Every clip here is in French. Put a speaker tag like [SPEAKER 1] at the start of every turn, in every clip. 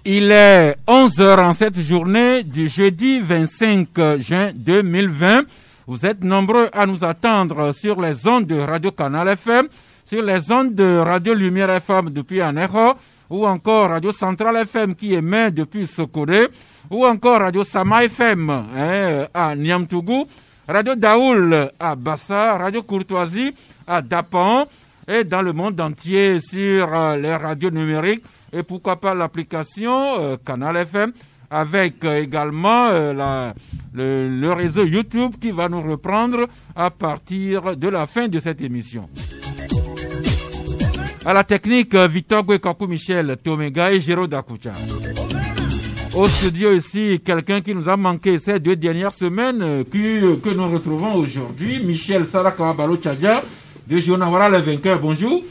[SPEAKER 1] Il est 11h en cette journée du jeudi 25 juin 2020. Vous êtes nombreux à nous attendre sur les ondes de Radio Canal FM, sur les ondes de Radio Lumière FM depuis Anejo, ou encore Radio Centrale FM qui émet depuis Sokore, ou encore Radio Sama FM à Niamtougou, Radio Daoul à Bassa, Radio Courtoisie à Dapan, et dans le monde entier sur les radios numériques, et pourquoi pas l'application Canal FM, avec également le réseau YouTube qui va nous reprendre à partir de la fin de cette émission. À la technique, Victor Gwekaku Michel Tomega et Géraud Dakoucha. Au studio ici, quelqu'un qui nous a manqué ces 2 dernières semaines, que nous retrouvons aujourd'hui, Michel Saraka Balo Tchadja, de Journal Les Vainqueurs. Bonjour.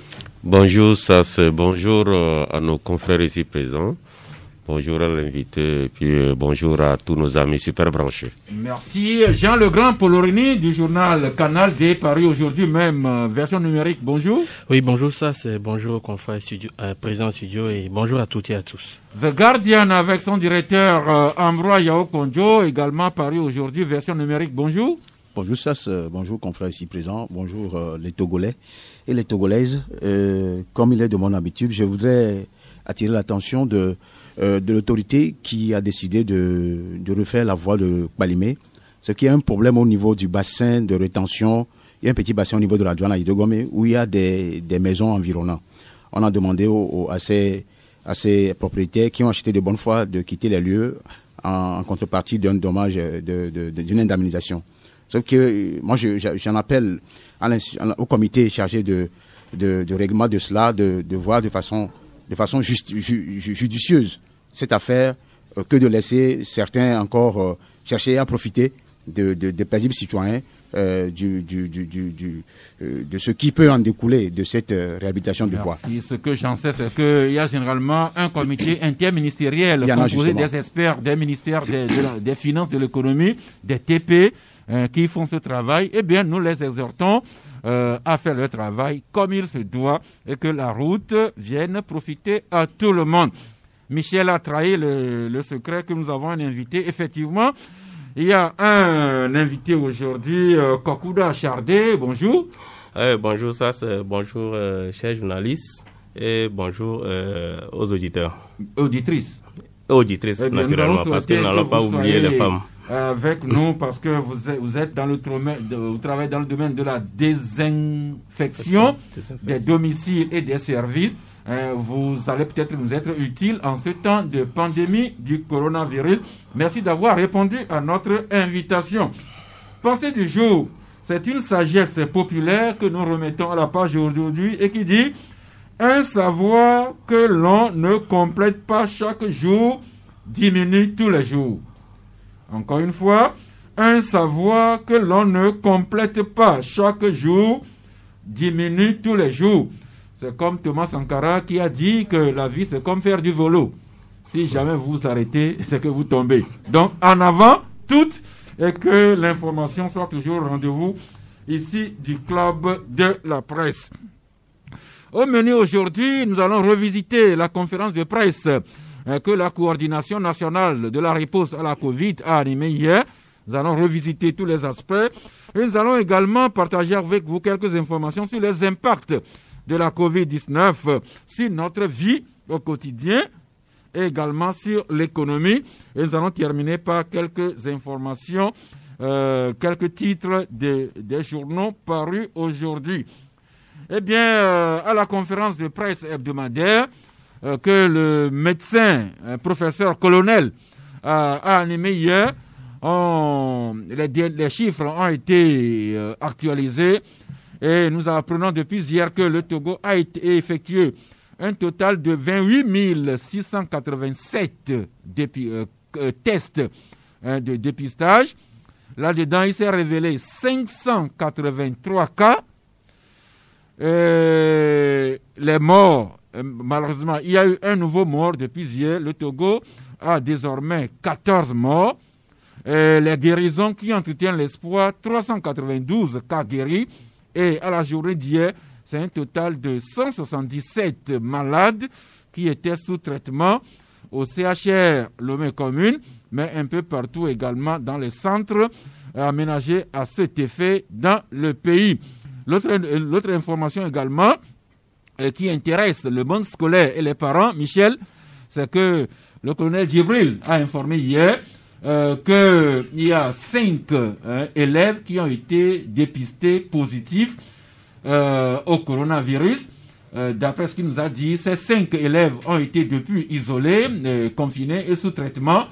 [SPEAKER 2] Bonjour Sass, bonjour à nos confrères ici présents, bonjour à l'invité et puis bonjour à tous nos amis super branchés.
[SPEAKER 1] Merci. Jean Legrand Polorini du journal Canal D, paru aujourd'hui même, version numérique. Bonjour.
[SPEAKER 3] Oui, bonjour Sass, bonjour aux confrères présents au studio et bonjour à toutes et à tous.
[SPEAKER 1] The Guardian avec son directeur Ambroise Yao Kondjo, également paru aujourd'hui, version numérique. Bonjour.
[SPEAKER 4] Bonjour Sass, bonjour confrères ici présents, bonjour les Togolais et les Togolaises. Comme il est de mon habitude, je voudrais attirer l'attention de l'autorité qui a décidé de refaire la voie de Kbalimé, ce qui est un problème au niveau du bassin de rétention. Il y a un petit bassin au niveau de la douane à Idogome où il y a des maisons environnantes. On a demandé à ces propriétaires qui ont acheté de bonne foi de quitter les lieux en contrepartie d'un dommage, d'une indemnisation. Sauf que moi, j'en appelle au comité chargé de règlement de cela, de voir de façon judicieuse cette affaire, que de laisser certains encore chercher à profiter des paisibles citoyens, de ce qui peut en découler de cette réhabilitation de bois.
[SPEAKER 1] Ce que j'en sais, c'est qu'il y a généralement un comité interministériel composé des experts des ministères des Finances, de l'économie, des TP, qui font ce travail. Eh bien, nous les exhortons à faire le travail comme il se doit et que la route vienne profiter à tout le monde. Michel a trahi le secret que nous avons un invité. Effectivement, il y a un invité aujourd'hui, Kokouda Chardé. Bonjour.
[SPEAKER 3] Bonjour Sass, bonjour chers journalistes et bonjour aux auditeurs.
[SPEAKER 1] Auditrices.
[SPEAKER 3] Auditrices, naturellement, parce que nous n'allons pas oublier les femmes.
[SPEAKER 1] Avec nous, parce que vous êtes dans vous travaillez dans le domaine de la désinfection des domiciles et des services. Vous allez peut-être nous être utile en ce temps de pandémie du coronavirus. Merci d'avoir répondu à notre invitation. Pensée du jour, c'est une sagesse populaire que nous remettons à la page aujourd'hui et qui dit: un savoir que l'on ne complète pas chaque jour diminue tous les jours. Encore une fois, un savoir que l'on ne complète pas chaque jour diminue tous les jours. C'est comme Thomas Sankara qui a dit que la vie, c'est comme faire du vélo. Si jamais vous vous arrêtez, c'est que vous tombez. Donc, en avant, toutes, et que l'information soit toujours au rendez-vous ici du Club de la Presse. Au menu aujourd'hui, nous allons revisiter la conférence de presse que la coordination nationale de la réponse à la Covid a animée hier. Nous allons revisiter tous les aspects et nous allons également partager avec vous quelques informations sur les impacts de la Covid-19 sur notre vie au quotidien et également sur l'économie. Et nous allons terminer par quelques informations, quelques titres des journaux parus aujourd'hui. Eh bien, à la conférence de presse hebdomadaire que le médecin, professeur colonel, a animé hier, les chiffres ont été actualisés et nous apprenons depuis hier que le Togo a effectué un total de 28 687 tests de dépistage, Là-dedans, il s'est révélé 583 cas. Les morts, malheureusement, il y a eu un nouveau mort depuis hier. Le Togo a désormais 14 morts. Les guérisons qui entretiennent l'espoir, 392 cas guéris. Et à la journée d'hier, c'est un total de 177 malades qui étaient sous traitement au CHR Lomé Commune, mais un peu partout également dans les centres aménagés à cet effet dans le pays. L'autre information également qui intéresse le monde scolaire et les parents, Michel, c'est que le colonel Djibril a informé hier qu'il y a 5 élèves qui ont été dépistés positifs au coronavirus. D'après ce qu'il nous a dit, ces 5 élèves ont été depuis isolés, confinés et sous traitement.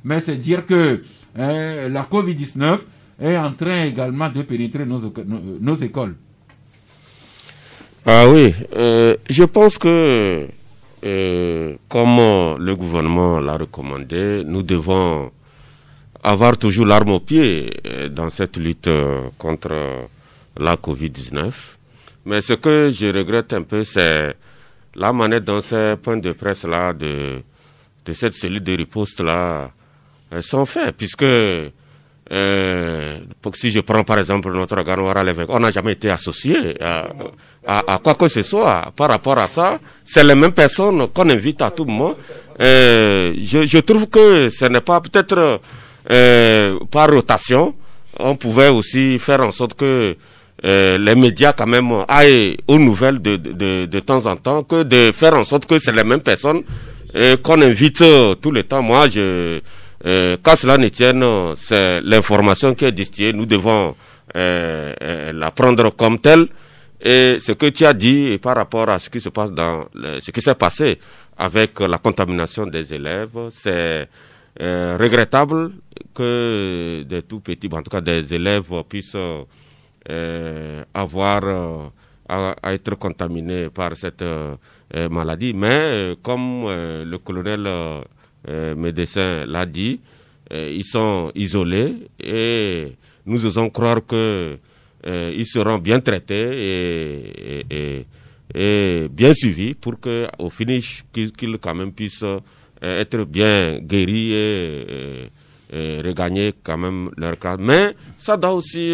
[SPEAKER 1] Mais c'est dire que la COVID-19 est en train également de pénétrer nos écoles.
[SPEAKER 2] Ah oui, je pense que comme le gouvernement l'a recommandé, nous devons avoir toujours l'arme au pied dans cette lutte contre la COVID-19. Mais ce que je regrette un peu, c'est la manière dont ces points de presse-là, de cette cellule de riposte-là, sont faits. Puisque, si je prends par exemple notre Ganoara l'évêque, on n'a jamais été associé à quoi que ce soit. Par rapport à ça, c'est les mêmes personnes qu'on invite à tout moment. Je trouve que ce n'est pas peut-être par rotation. On pouvait aussi faire en sorte que les médias quand même aillent aux nouvelles de temps en temps, que de faire en sorte que c'est les mêmes personnes qu'on invite tout le temps. Moi, quand cela ne tienne, c'est l'information qui est distillée. Nous devons la prendre comme telle. Et ce que tu as dit par rapport à ce qui se passe ce qui s'est passé avec la contamination des élèves, c'est regrettable que des tout petits, en tout cas des élèves puissent avoir à être contaminés par cette maladie. Mais comme le colonel médecin l'a dit, ils sont isolés et nous osons croire que ils seront bien traités et bien suivis pour que au finish qu'ils quand même puissent être bien guéris et regagner quand même leur classe. Mais ça doit aussi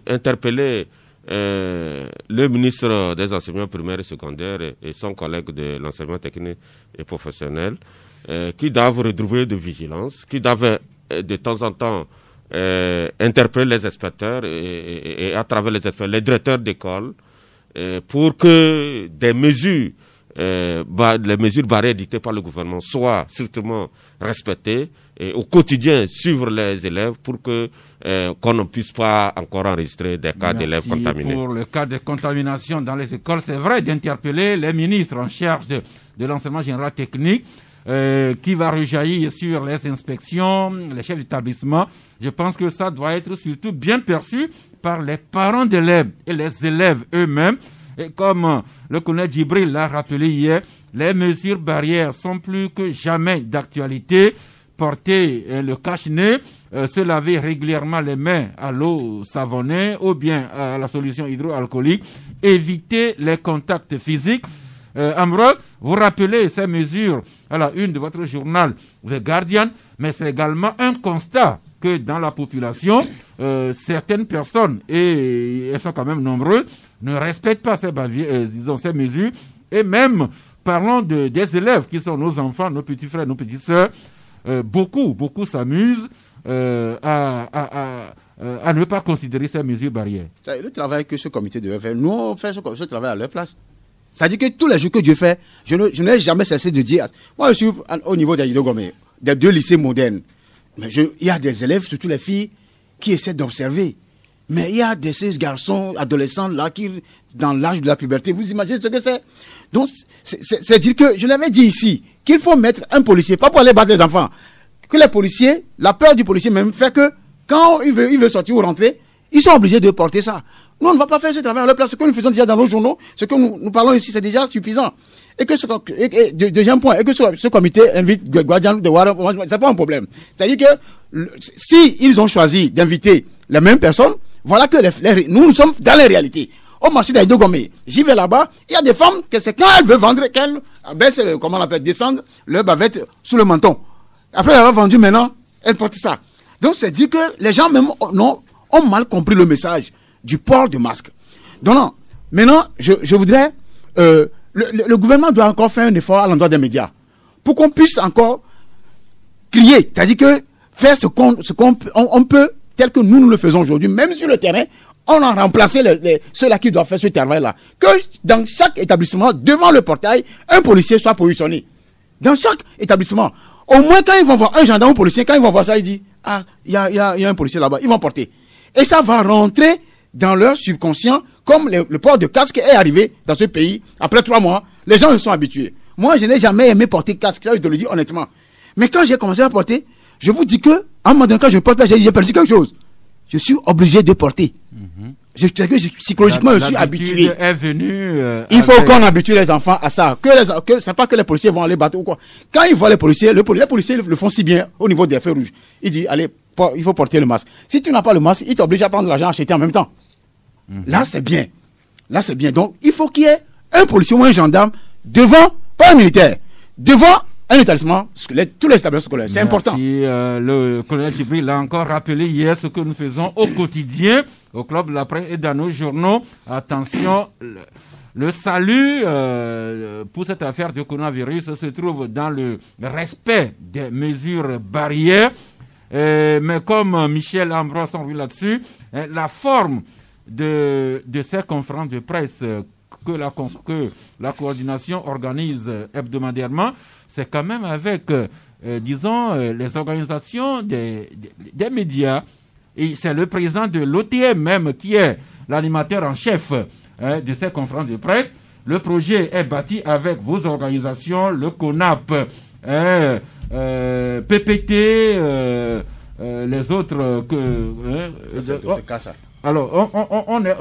[SPEAKER 2] interpeller le ministre des enseignements primaires et secondaires et son collègue de l'enseignement technique et professionnel qui doivent redoubler de vigilance, qui doivent de temps en temps interpeller les inspecteurs et à travers les inspecteurs, les directeurs d'école pour que des mesures les mesures barrières dictées par le gouvernement soient strictement respectées et au quotidien suivre les élèves pour que qu'on ne puisse pas encore enregistrer des cas d'élèves contaminés.
[SPEAKER 1] Pour le cas de contamination dans les écoles, c'est vrai d'interpeller les ministres en charge de l'enseignement général technique qui va rejaillir sur les inspections, les chefs d'établissement. Je pense que ça doit être surtout bien perçu par les parents d'élèves et les élèves eux-mêmes. Et comme le colonel Djibril l'a rappelé hier, les mesures barrières sont plus que jamais d'actualité. Porter le cache-nez, se laver régulièrement les mains à l'eau savonnée ou bien à la solution hydroalcoolique, éviter les contacts physiques. Amrod, vous rappelez ces mesures à la une de votre journal The Guardian, mais c'est également un constat que dans la population, certaines personnes, et elles sont quand même nombreuses, ne respectent pas ces mesures. Et même, parlons des élèves qui sont nos enfants, nos petits frères, nos petites sœurs, beaucoup s'amusent à ne pas considérer ces mesures barrières.
[SPEAKER 4] Le travail que ce comité devait faire, nous on fait ce travail à leur place. C'est-à-dire que tous les jours que Dieu fait, je n'ai jamais cessé de dire, moi je suis au niveau d'Aïdogomé, des 2 lycées modernes, mais il y a des élèves, surtout les filles, qui essaient d'observer. Mais il y a ces garçons, adolescents là, qui, dans l'âge de la puberté, vous imaginez ce que c'est? Donc, c'est dire que, je l'avais dit ici, qu'il faut mettre un policier, pas pour aller battre les enfants, que les policiers, la peur du policier même fait que, quand il veut sortir ou rentrer, ils sont obligés de porter ça. Nous, on ne va pas faire ce travail à leur place. Ce que nous faisons déjà dans nos journaux, ce que nous parlons ici, c'est déjà suffisant. et que deuxième point, et que ce comité invite Guadian de Ouaram, c'est pas un problème. C'est-à-dire que si ils ont choisi d'inviter les mêmes personnes, voilà que nous sommes dans les réalités. Au marché d'Aïdogomé, j'y vais là-bas, il y a des femmes que c'est quand elles veulent vendre qu'elles baissent, comment on appelle, descendre leur bavette sous le menton. Après avoir vendu maintenant, elles portent ça. Donc c'est dire que les gens même ont mal compris le message du port de masque. Donc non, maintenant je voudrais, le gouvernement doit encore faire un effort à l'endroit des médias pour qu'on puisse encore crier, c'est-à-dire que faire ce qu'on peut, tel que nous le faisons aujourd'hui, même sur le terrain. On a remplacé ceux-là qui doivent faire ce travail-là. Que dans chaque établissement, devant le portail, un policier soit positionné. Dans chaque établissement. Au moins, quand ils vont voir un gendarme ou un policier, quand ils vont voir ça, ils disent, ah, il y a un policier là-bas, ils vont porter. Et ça va rentrer dans leur subconscient, comme le port de casque est arrivé dans ce pays. Après 3 mois, les gens se sont habitués. Moi, je n'ai jamais aimé porter casque, ça, je te le dis honnêtement. Mais quand j'ai commencé à porter, je vous dis que, à un moment donné, quand je porte, j'ai perdu quelque chose. Je suis obligé de porter. Psychologiquement, je suis habitué.
[SPEAKER 1] Est venue,
[SPEAKER 4] il faut qu'on habitue les enfants à ça. C'est pas que les policiers vont aller battre ou quoi. Quand ils voient les policiers le font si bien au niveau des feux rouges. Ils disent, allez, il faut porter le masque. Si tu n'as pas le masque, ils t'obligent à prendre l'argent à acheter en même temps. Là, c'est bien. Donc, il faut qu'il y ait un policier ou un gendarme devant, pas un militaire, devant un établissement, tous les établissements scolaires. C'est important.
[SPEAKER 1] Le colonel Djibril l'a encore rappelé hier, ce que nous faisons au quotidien, au Club de la Presse et dans nos journaux. Attention, le salut pour cette affaire de coronavirus se trouve dans le respect des mesures barrières. Mais comme Michel Ambroise s'en vu là-dessus, la forme de ces conférences de presse que la coordination organise hebdomadairement, c'est quand même avec, disons, les organisations des médias. Et c'est le président de l'OTM même qui est l'animateur en chef de ces conférences de presse. Le projet est bâti avec vos organisations, le CONAP, PPT, les autres alors, on est,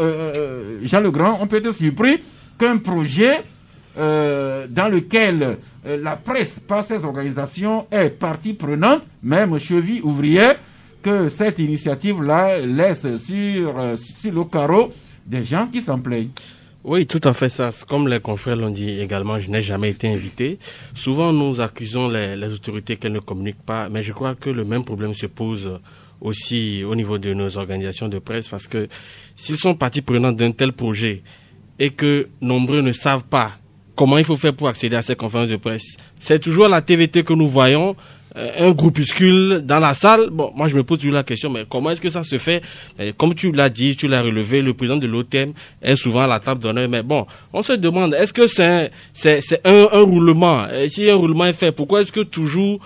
[SPEAKER 1] Jean Legrand, on peut être surpris qu'un projet dans lequel la presse, par ses organisations, est partie prenante, même cheville ouvrière, que cette initiative-là laisse sur le carreau des gens qui s'en plaignent.
[SPEAKER 3] Oui, tout à fait ça. Comme les confrères l'ont dit également, je n'ai jamais été invité. Souvent, nous accusons les autorités qu'elles ne communiquent pas, mais je crois que le même problème se pose aussi au niveau de nos organisations de presse, parce que s'ils sont partie prenante d'un tel projet et que nombreux ne savent pas comment il faut faire pour accéder à ces conférences de presse, c'est toujours à la TVT que nous voyons un groupuscule dans la salle. Bon, moi je me pose toujours la question, mais comment est-ce que ça se fait? Comme tu l'as dit, tu l'as relevé, le président de l'OTM est souvent à la table d'honneur, mais bon, on se demande, est-ce que c'est un roulement? Si un roulement est fait, pourquoi est-ce que toujours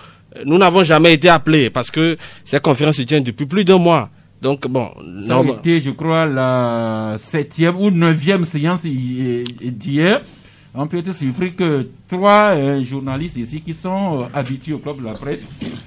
[SPEAKER 3] nous n'avons jamais été appelés? Parce que ces conférences se tiennent depuis plus d'1 mois. Donc bon,
[SPEAKER 1] ça a été, je crois, la 7e ou 9e séance d'hier. On peut être surpris que 3 journalistes ici qui sont habitués au Club de la Presse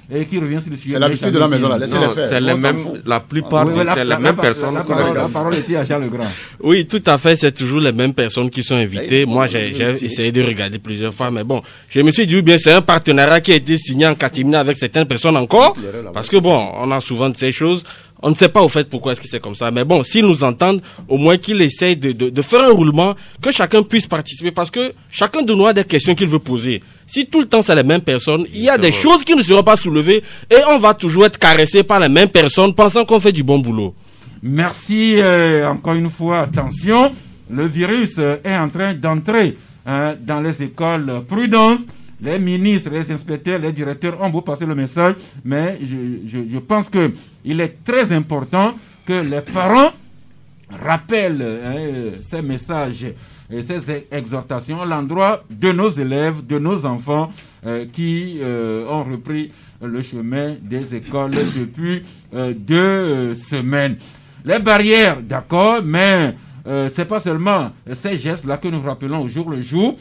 [SPEAKER 1] et qui reviennent sur le sujet.
[SPEAKER 4] C'est l'habitude de la maison là. Laissez-les faire.
[SPEAKER 2] C'est les mêmes, la plupart, c'est les mêmes personnes.
[SPEAKER 1] La parole était à Jean Legrand.
[SPEAKER 3] Oui, tout à fait. C'est toujours les mêmes personnes qui sont invitées. Moi, j'ai essayé de regarder plusieurs fois, mais bon, je me suis dit, bien, c'est un partenariat qui a été signé en catimini avec certaines personnes encore, parce que bon, on a souvent de ces choses. On ne sait pas au fait pourquoi est-ce que c'est comme ça. Mais bon, s'ils nous entendent, au moins qu'ils essayent de faire un roulement, que chacun puisse participer, parce que chacun de nous a des questions qu'il veut poser. Si tout le temps c'est les mêmes personnes, il y a des choses qui ne seront pas soulevées et on va toujours être caressé par les mêmes personnes pensant qu'on fait du bon boulot.
[SPEAKER 1] Merci encore une fois. Attention, le virus est en train d'entrer dans les écoles. Prudence. Les ministres, les inspecteurs, les directeurs ont beau passer le message, mais je pense qu'il est très important que les parents rappellent ces messages et ces exhortations à l'endroit de nos élèves, de nos enfants qui ont repris le chemin des écoles depuis 2 semaines. Les barrières, d'accord, mais c'est pas seulement ces gestes-là que nous rappelons au jour le jour.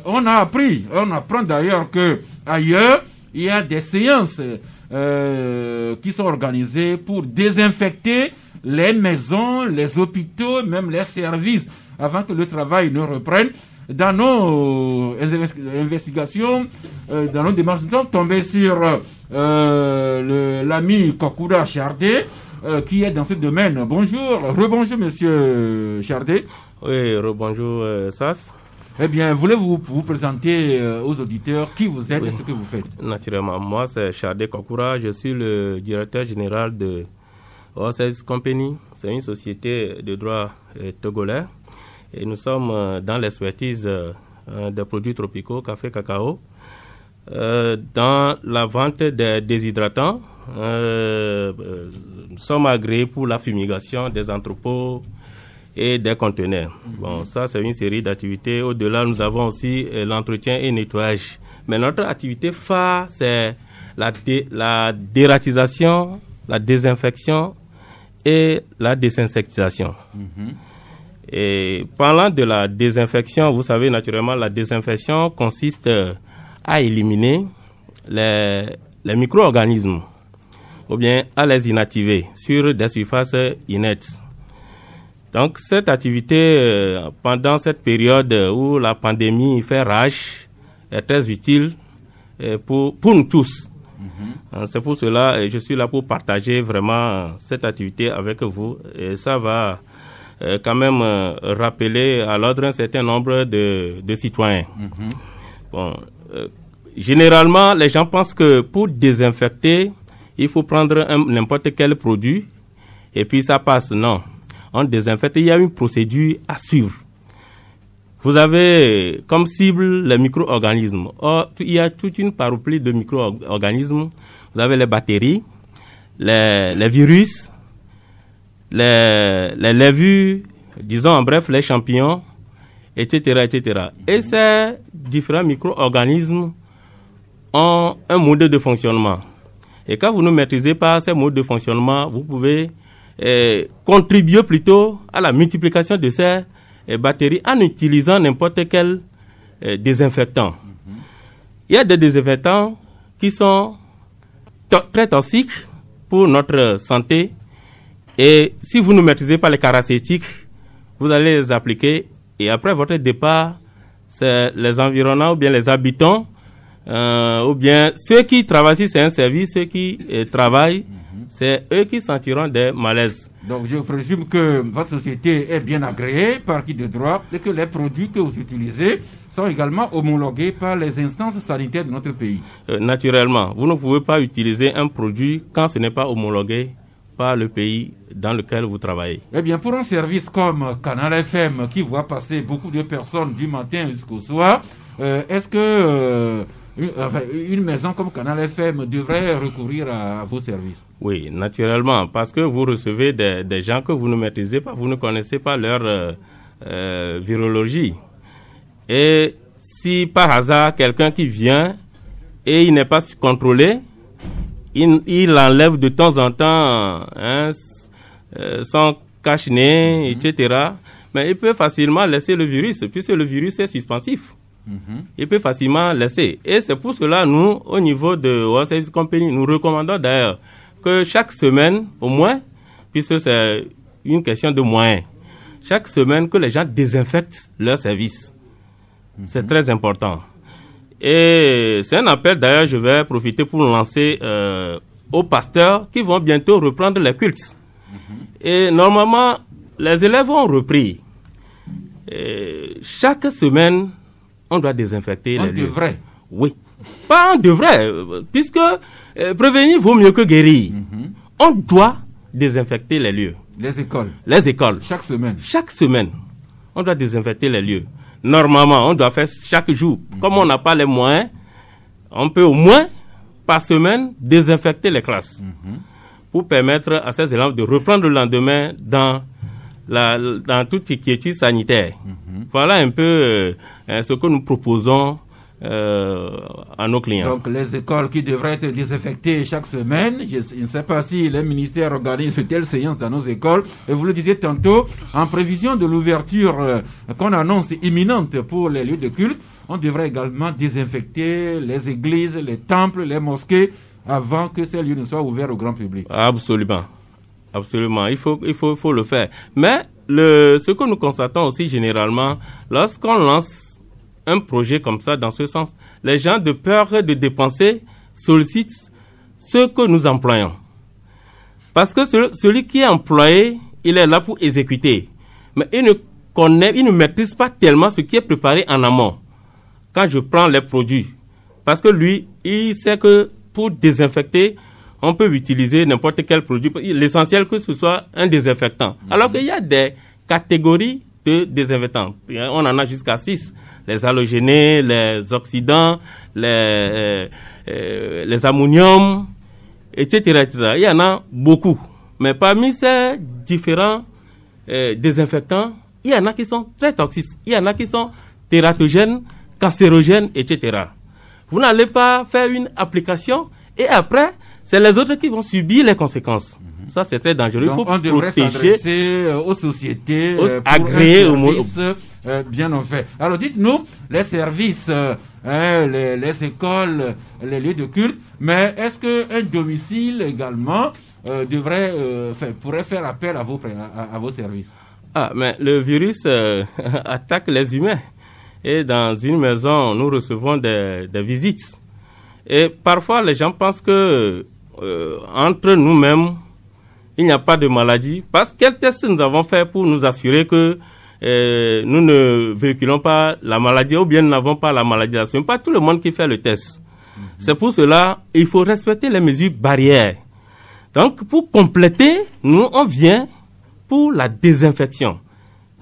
[SPEAKER 1] On apprend d'ailleurs que ailleurs il y a des séances qui sont organisées pour désinfecter les maisons, les hôpitaux, même les services, avant que le travail ne reprenne. dans nos investigations, dans nos démarches, nous sommes tombés sur l'ami Kokura Chardé, qui est dans ce domaine. Bonjour, rebonjour monsieur Chardé.
[SPEAKER 5] Oui, rebonjour Sas.
[SPEAKER 1] Eh bien, voulez-vous vous présenter aux auditeurs qui vous êtes et ce que vous faites?
[SPEAKER 5] Naturellement, moi c'est Chardé Kokura, je suis le directeur général de Oasis Company. C'est une société de droit togolais et nous sommes dans l'expertise des produits tropicaux, café, cacao, dans la vente des déshydratants. Nous sommes agréés pour la fumigation des entrepôts et des conteneurs. Bon, ça c'est une série d'activités. Au-delà, nous avons aussi l'entretien et nettoyage. Mais notre activité phare, c'est la dératisation, la désinfection et la désinsectisation. Et parlant de la désinfection, vous savez naturellement, la désinfection consiste à éliminer les micro-organismes ou bien à les inactiver sur des surfaces inertes. Donc cette activité, pendant cette période où la pandémie fait rage, est très utile pour nous tous. C'est pour cela que je suis là pour partager vraiment cette activité avec vous. Et ça va quand même rappeler à l'ordre un certain nombre de citoyens. Bon, généralement, les gens pensent que pour désinfecter, il faut prendre n'importe quel produit et puis ça passe. Non, on désinfecte. Il y a une procédure à suivre. Vous avez comme cible les micro-organismes. Or, il y a toute une panoplie de micro-organismes. Vous avez les bactéries, les virus, les levures, disons en bref les champignons, etc., etc. Et ces différents micro-organismes ont un mode de fonctionnement. Et quand vous ne maîtrisez pas ces modes de fonctionnement, vous pouvez contribuer plutôt à la multiplication de ces bactéries en utilisant n'importe quel désinfectant. Il y a des désinfectants qui sont très toxiques pour notre santé. Et si vous ne maîtrisez pas les caractéristiques, vous allez les appliquer. Et après votre départ, c'est les environnants ou bien les habitants, ou bien ceux qui travaillent, si c'est un service, ceux qui travaillent, c'est eux qui sentiront des malaises.
[SPEAKER 1] Donc je présume que votre société est bien agréée par qui de droit et que les produits que vous utilisez sont également homologués par les instances sanitaires de notre pays.
[SPEAKER 5] Naturellement, vous ne pouvez pas utiliser un produit quand ce n'est pas homologué par le pays dans lequel vous travaillez.
[SPEAKER 1] Eh bien, pour un service comme Canal FM qui voit passer beaucoup de personnes du matin jusqu'au soir, est-ce que une maison comme Canal FM devrait recourir à vos services?
[SPEAKER 5] Oui, naturellement, parce que vous recevez des gens que vous ne maîtrisez pas, vous ne connaissez pas leur virologie. Et si par hasard quelqu'un qui vient et il n'est pas contrôlé, il enlève de temps en temps son cache-nez, etc. Mais il peut facilement laisser le virus, puisque le virus est suspensif. Il peut facilement laisser. Et c'est pour cela, nous, au niveau de Oasis Company, nous recommandons d'ailleurs que chaque semaine, au moins, puisque c'est une question de moyens, chaque semaine que les gens désinfectent leur service. C'est très important. Et c'est un appel, d'ailleurs, je vais profiter pour lancer aux pasteurs qui vont bientôt reprendre les cultes. Et normalement, les élèves ont repris. Et chaque semaine, on doit désinfecter les lieux.
[SPEAKER 1] On devrait.
[SPEAKER 5] Oui. Pas on devrait, puisque prévenir vaut mieux que guérir. On doit désinfecter les lieux.
[SPEAKER 1] Les écoles.
[SPEAKER 5] Les écoles.
[SPEAKER 1] Chaque semaine.
[SPEAKER 5] Chaque semaine, on doit désinfecter les lieux. Normalement, on doit faire chaque jour. Comme on n'a pas les moyens, on peut au moins, par semaine, désinfecter les classes. Pour permettre à ces élèves de reprendre le lendemain dans toute inquiétude sanitaire. Voilà un peu ce que nous proposons à nos clients.
[SPEAKER 1] Donc les écoles qui devraient être désinfectées chaque semaine, je ne sais pas si les ministères organisent de telles séances dans nos écoles. Et vous le disiez tantôt, en prévision de l'ouverture qu'on annonce imminente pour les lieux de culte, on devrait également désinfecter les églises, les temples, les mosquées avant que ces lieux ne soient ouverts au grand public.
[SPEAKER 5] Absolument. Absolument, il faut le faire. Mais ce que nous constatons aussi généralement, lorsqu'on lance un projet comme ça dans ce sens. Les gens, de peur de dépenser, sollicitent ce que nous employons. Parce que celui qui est employé, il est là pour exécuter. Mais il ne maîtrise pas tellement ce qui est préparé en amont. Quand je prends les produits, parce que lui, il sait que pour désinfecter, on peut utiliser n'importe quel produit. L'essentiel que ce soit un désinfectant. Alors qu'il y a des catégories de désinfectants. On en a jusqu'à 6. Les halogénés, les oxydants, les ammoniums, etc., etc. Il y en a beaucoup. Mais parmi ces différents désinfectants, il y en a qui sont très toxiques. Il y en a qui sont tératogènes, cancérogènes, etc. Vous n'allez pas faire une application et après, c'est les autres qui vont subir les conséquences. Ça, c'est très dangereux.
[SPEAKER 1] Donc,
[SPEAKER 5] il faut
[SPEAKER 1] on devrait s'adresser aux sociétés
[SPEAKER 5] agréées
[SPEAKER 1] pour un service bien en fait. Alors, dites-nous, les services, les écoles, les lieux de culte, mais est-ce qu'un domicile également pourrait faire appel à vos services?
[SPEAKER 5] Ah, mais le virus attaque les humains. Et dans une maison, nous recevons des visites. Et parfois, les gens pensent que entre nous-mêmes, il n'y a pas de maladie. Parce que quel test nous avons fait pour nous assurer que nous ne véhiculons pas la maladie ou bien nous n'avons pas la maladie? Ce n'est pas tout le monde qui fait le test. C'est pour cela il faut respecter les mesures barrières. Donc, pour compléter, nous, on vient pour la désinfection.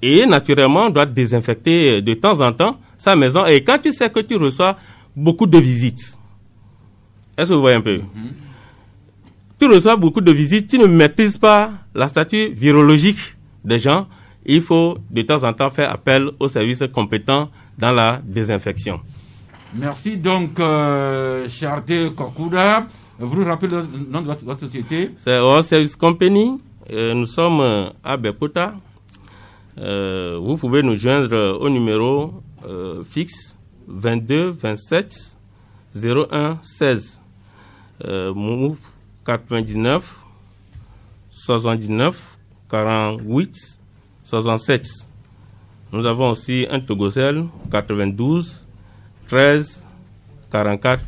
[SPEAKER 5] Et naturellement, on doit désinfecter de temps en temps sa maison. Et quand tu sais que tu reçois beaucoup de visites, est-ce que vous voyez un peu? Tu reçois beaucoup de visites, tu ne maîtrises pas la stature virologique des gens. Il faut de temps en temps faire appel aux services compétents dans la désinfection.
[SPEAKER 1] Merci donc, Chardé Kokuda. Vous nous rappelez le nom de votre société?
[SPEAKER 5] C'est All Service Company. Nous sommes à Bekuta. Vous pouvez nous joindre au numéro fixe 22 27 01 16 Move 99 79 48 67. Nous avons aussi un Togocel 92 13 44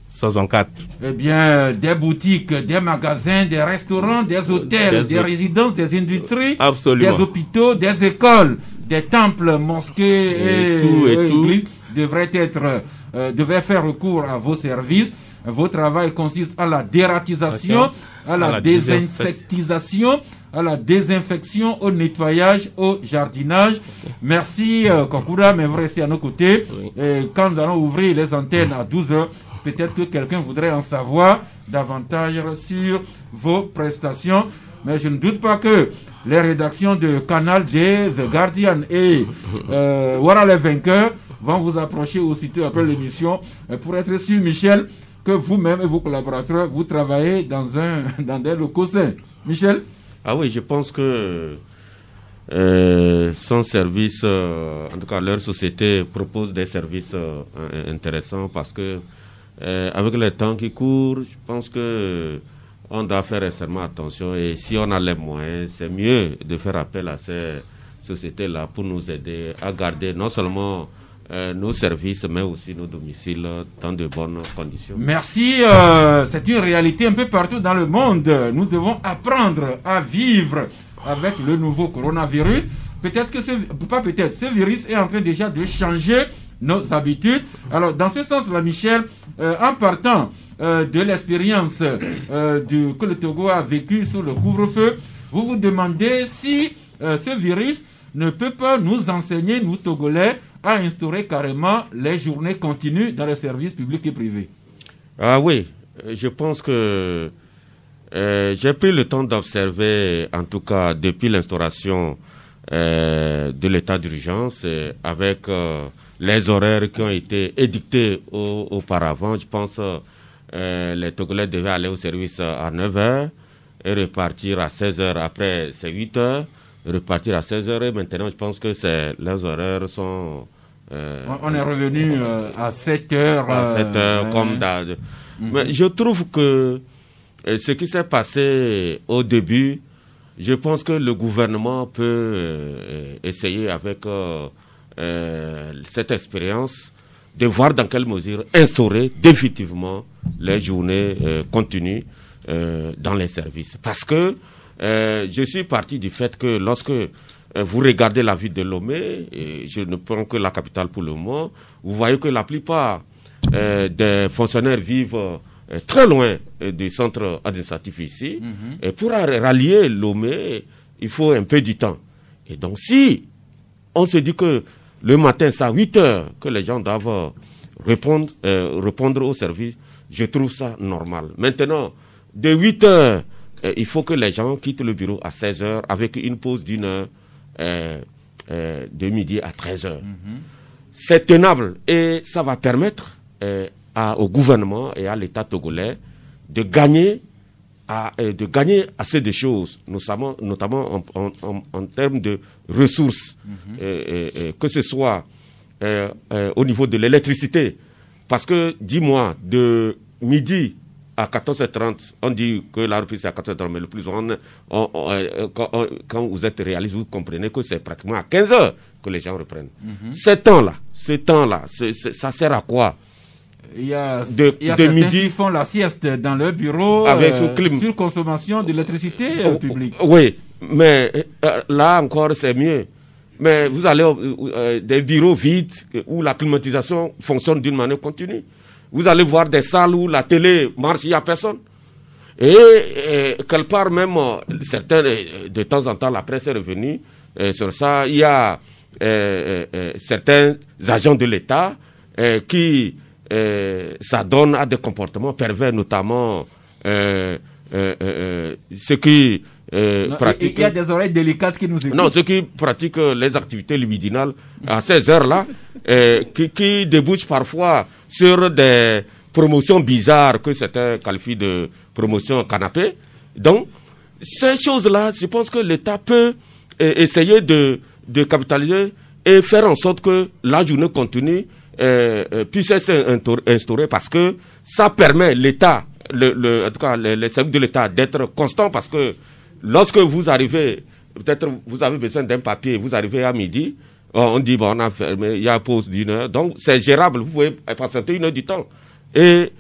[SPEAKER 5] 64.
[SPEAKER 1] Eh bien, des boutiques, des magasins, des restaurants, des hôtels, des résidences, des industries,
[SPEAKER 5] absolument,
[SPEAKER 1] des hôpitaux, des écoles, des temples, mosquées et églises devaient faire recours à vos services. Votre travail consiste à la dératisation, à la désinsectisation, à la désinfection, au nettoyage, au jardinage. Merci Kokuda, mais vous restez à nos côtés.
[SPEAKER 5] Oui.
[SPEAKER 1] Et quand nous allons ouvrir les antennes à 12h, peut-être que quelqu'un voudrait en savoir davantage sur vos prestations. Mais je ne doute pas que les rédactions de Canal D, The Guardian et Voilà les vainqueurs vont vous approcher aussitôt après l'émission pour être sûr, Michel, que vous-même et vos collaborateurs, vous travaillez dans des locaux sains. Michel?
[SPEAKER 2] Ah oui, je pense que son service, en tout cas leur société propose des services intéressants parce que avec le temps qui court, je pense que on doit faire extrêmement attention et si on a les moyens, c'est mieux de faire appel à ces sociétés-là pour nous aider à garder non seulement nos services, mais aussi nos domiciles dans de bonnes conditions.
[SPEAKER 1] Merci. C'est une réalité un peu partout dans le monde. Nous devons apprendre à vivre avec le nouveau coronavirus. Peut-être que ce virus est en train déjà de changer nos habitudes. Alors, dans ce sens-là, Michel, en partant de l'expérience que le Togo a vécu sous le couvre-feu, vous vous demandez si ce virus ne peut pas nous enseigner, nous Togolais, à instaurer carrément les journées continues dans les services publics et privés.
[SPEAKER 2] Ah oui, je pense que j'ai pris le temps d'observer, en tout cas depuis l'instauration de l'état d'urgence, avec les horaires qui ont été édictés auparavant. Je pense les Togolais devaient aller au service à 9h et repartir à 16h. Après, c'est 8h, repartir à 16h. Et maintenant, je pense que les horaires sont...
[SPEAKER 1] on est revenu à 7h.
[SPEAKER 2] À 7h, comme d'hab. Mais je trouve que ce qui s'est passé au début, je pense que le gouvernement peut essayer avec cette expérience, de voir dans quelle mesure instaurer définitivement les journées continues dans les services. Parce que je suis parti du fait que lorsque vous regardez la ville de Lomé, et je ne prends que la capitale pour le moment, vous voyez que la plupart des fonctionnaires vivent très loin du centre administratif ici. Et pour rallier Lomé, il faut un peu du temps. Et donc si on se dit que le matin, c'est à 8 heures que les gens doivent répondre au service, je trouve ça normal. Maintenant, de 8 heures, il faut que les gens quittent le bureau à 16 heures avec une pause d'une heure de midi à 13 heures. C'est tenable et ça va permettre au gouvernement et à l'État togolais de gagner assez de choses, notamment en termes de ressources, que ce soit au niveau de l'électricité. Parce que, dis-moi, de midi à 14h30, on dit que la reprise c'est à 14h30, mais le plus souvent, quand vous êtes réaliste, vous comprenez que c'est pratiquement à 15h que les gens reprennent. Ce temps-là, ça sert à quoi?
[SPEAKER 1] Il y a certains midi, qui font la sieste dans leur bureau avec sur consommation d'électricité publique.
[SPEAKER 2] Oui, mais là encore c'est mieux. Mais vous allez des bureaux vides où la climatisation fonctionne d'une manière continue. Vous allez voir des salles où la télé marche, il n'y a personne. Et quelque part même, certains, de temps en temps, la presse est revenue sur ça. Il y a certains agents de l'État qui s'adonnent à des comportements pervers, notamment ceux qui pratiquent...
[SPEAKER 1] Il y a des oreilles délicates qui nous écoutent.
[SPEAKER 2] Non, ceux qui pratiquent les activités libidinales à ces heures-là, qui débouchent parfois sur des promotions bizarres que certains qualifient de promotions canapé. Donc, ces choses-là, je pense que l'État peut essayer de capitaliser et faire en sorte que la journée continue puisse être instaurée, parce que ça permet l'État, en tout cas les services de l'État, d'être constants, parce que lorsque vous arrivez, peut-être vous avez besoin d'un papier, vous arrivez à midi, on dit bon, on a fermé, il y a pause d'une heure, donc c'est gérable, vous pouvez patienter une heure du temps et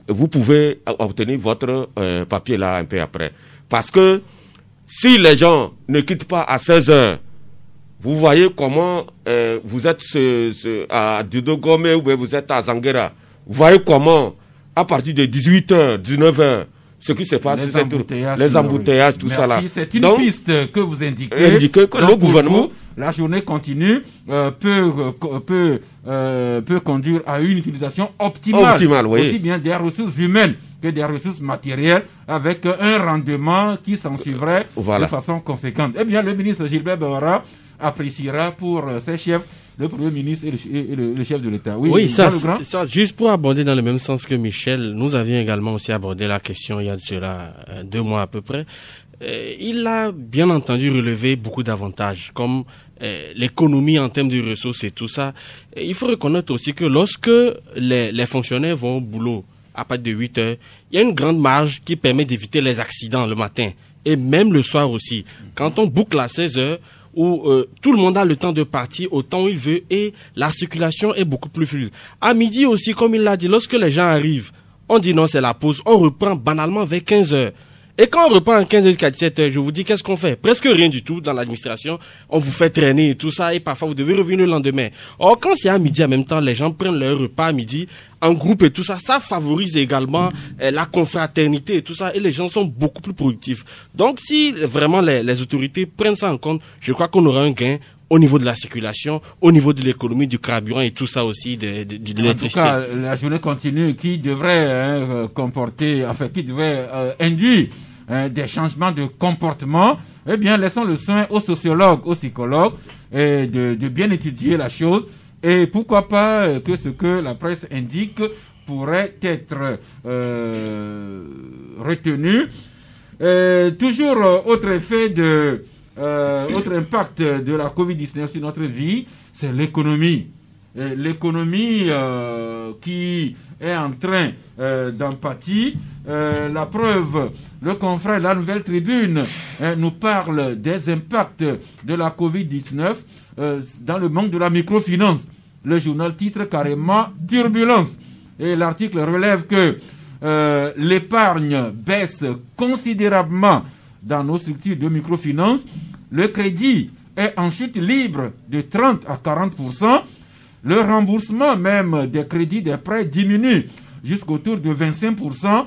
[SPEAKER 2] vous pouvez obtenir votre papier là un peu après. Parce que si les gens ne quittent pas à 16 heures, vous voyez comment vous êtes à Dudogome ou vous êtes à Zanguera, vous voyez comment à partir de 18h, 19h, ce qui se passe, les embouteillages, tout ça là.
[SPEAKER 1] C'est une piste que vous indiquez.
[SPEAKER 2] Que le gouvernement,
[SPEAKER 1] la journée continue peut conduire à une utilisation optimale oui. Aussi bien des ressources humaines que des ressources matérielles, avec un rendement qui s'en suivrait de façon conséquente. Eh bien, le ministre Gilbert Bahora appréciera pour ses chefs, le Premier ministre et le chef de l'État.
[SPEAKER 3] Oui, ça, juste pour aborder dans le même sens que Michel, nous avions également aussi abordé la question il y a de cela 2 mois à peu près. Il a bien entendu relevé beaucoup d'avantages, comme l'économie en termes de ressources et tout ça. Et il faut reconnaître aussi que lorsque les fonctionnaires vont au boulot à partir de 8 heures, il y a une grande marge qui permet d'éviter les accidents le matin et même le soir aussi. Quand on boucle à 16 heures, où tout le monde a le temps de partir au temps où il veut et la circulation est beaucoup plus fluide. À midi aussi, comme il l'a dit, lorsque les gens arrivent, on dit non, c'est la pause, on reprend banalement vers 15 heures. Et quand on reprend en 15 jusqu'à 17 heures, je vous dis, qu'est-ce qu'on fait? Presque rien du tout dans l'administration. On vous fait traîner et tout ça, et parfois vous devez revenir le lendemain. Or, quand c'est à midi en même temps, les gens prennent leur repas à midi, en groupe et tout ça, ça favorise également la confraternité et tout ça, et les gens sont beaucoup plus productifs. Donc, si vraiment les autorités prennent ça en compte, je crois qu'on aura un gain au niveau de la circulation, au niveau de l'économie, du carburant et tout ça aussi, de l'électricité.
[SPEAKER 1] En tout cas, la journée continue qui devrait qui devrait induire des changements de comportement, eh bien, laissons le soin aux sociologues, aux psychologues, de bien étudier la chose. Et pourquoi pas que ce que la presse indique pourrait être retenu. Toujours autre impact de la Covid-19 sur notre vie, c'est l'économie. l'économie qui est en train d'en pâtir. La preuve, le confrère de la Nouvelle Tribune nous parle des impacts de la Covid-19 dans le manque de la microfinance. Le journal titre carrément « Turbulence ». Et l'article relève que l'épargne baisse considérablement dans nos structures de microfinance. Le crédit est en chute libre de 30 à 40%. Le remboursement même des crédits des prêts diminue jusqu'autour de 25%.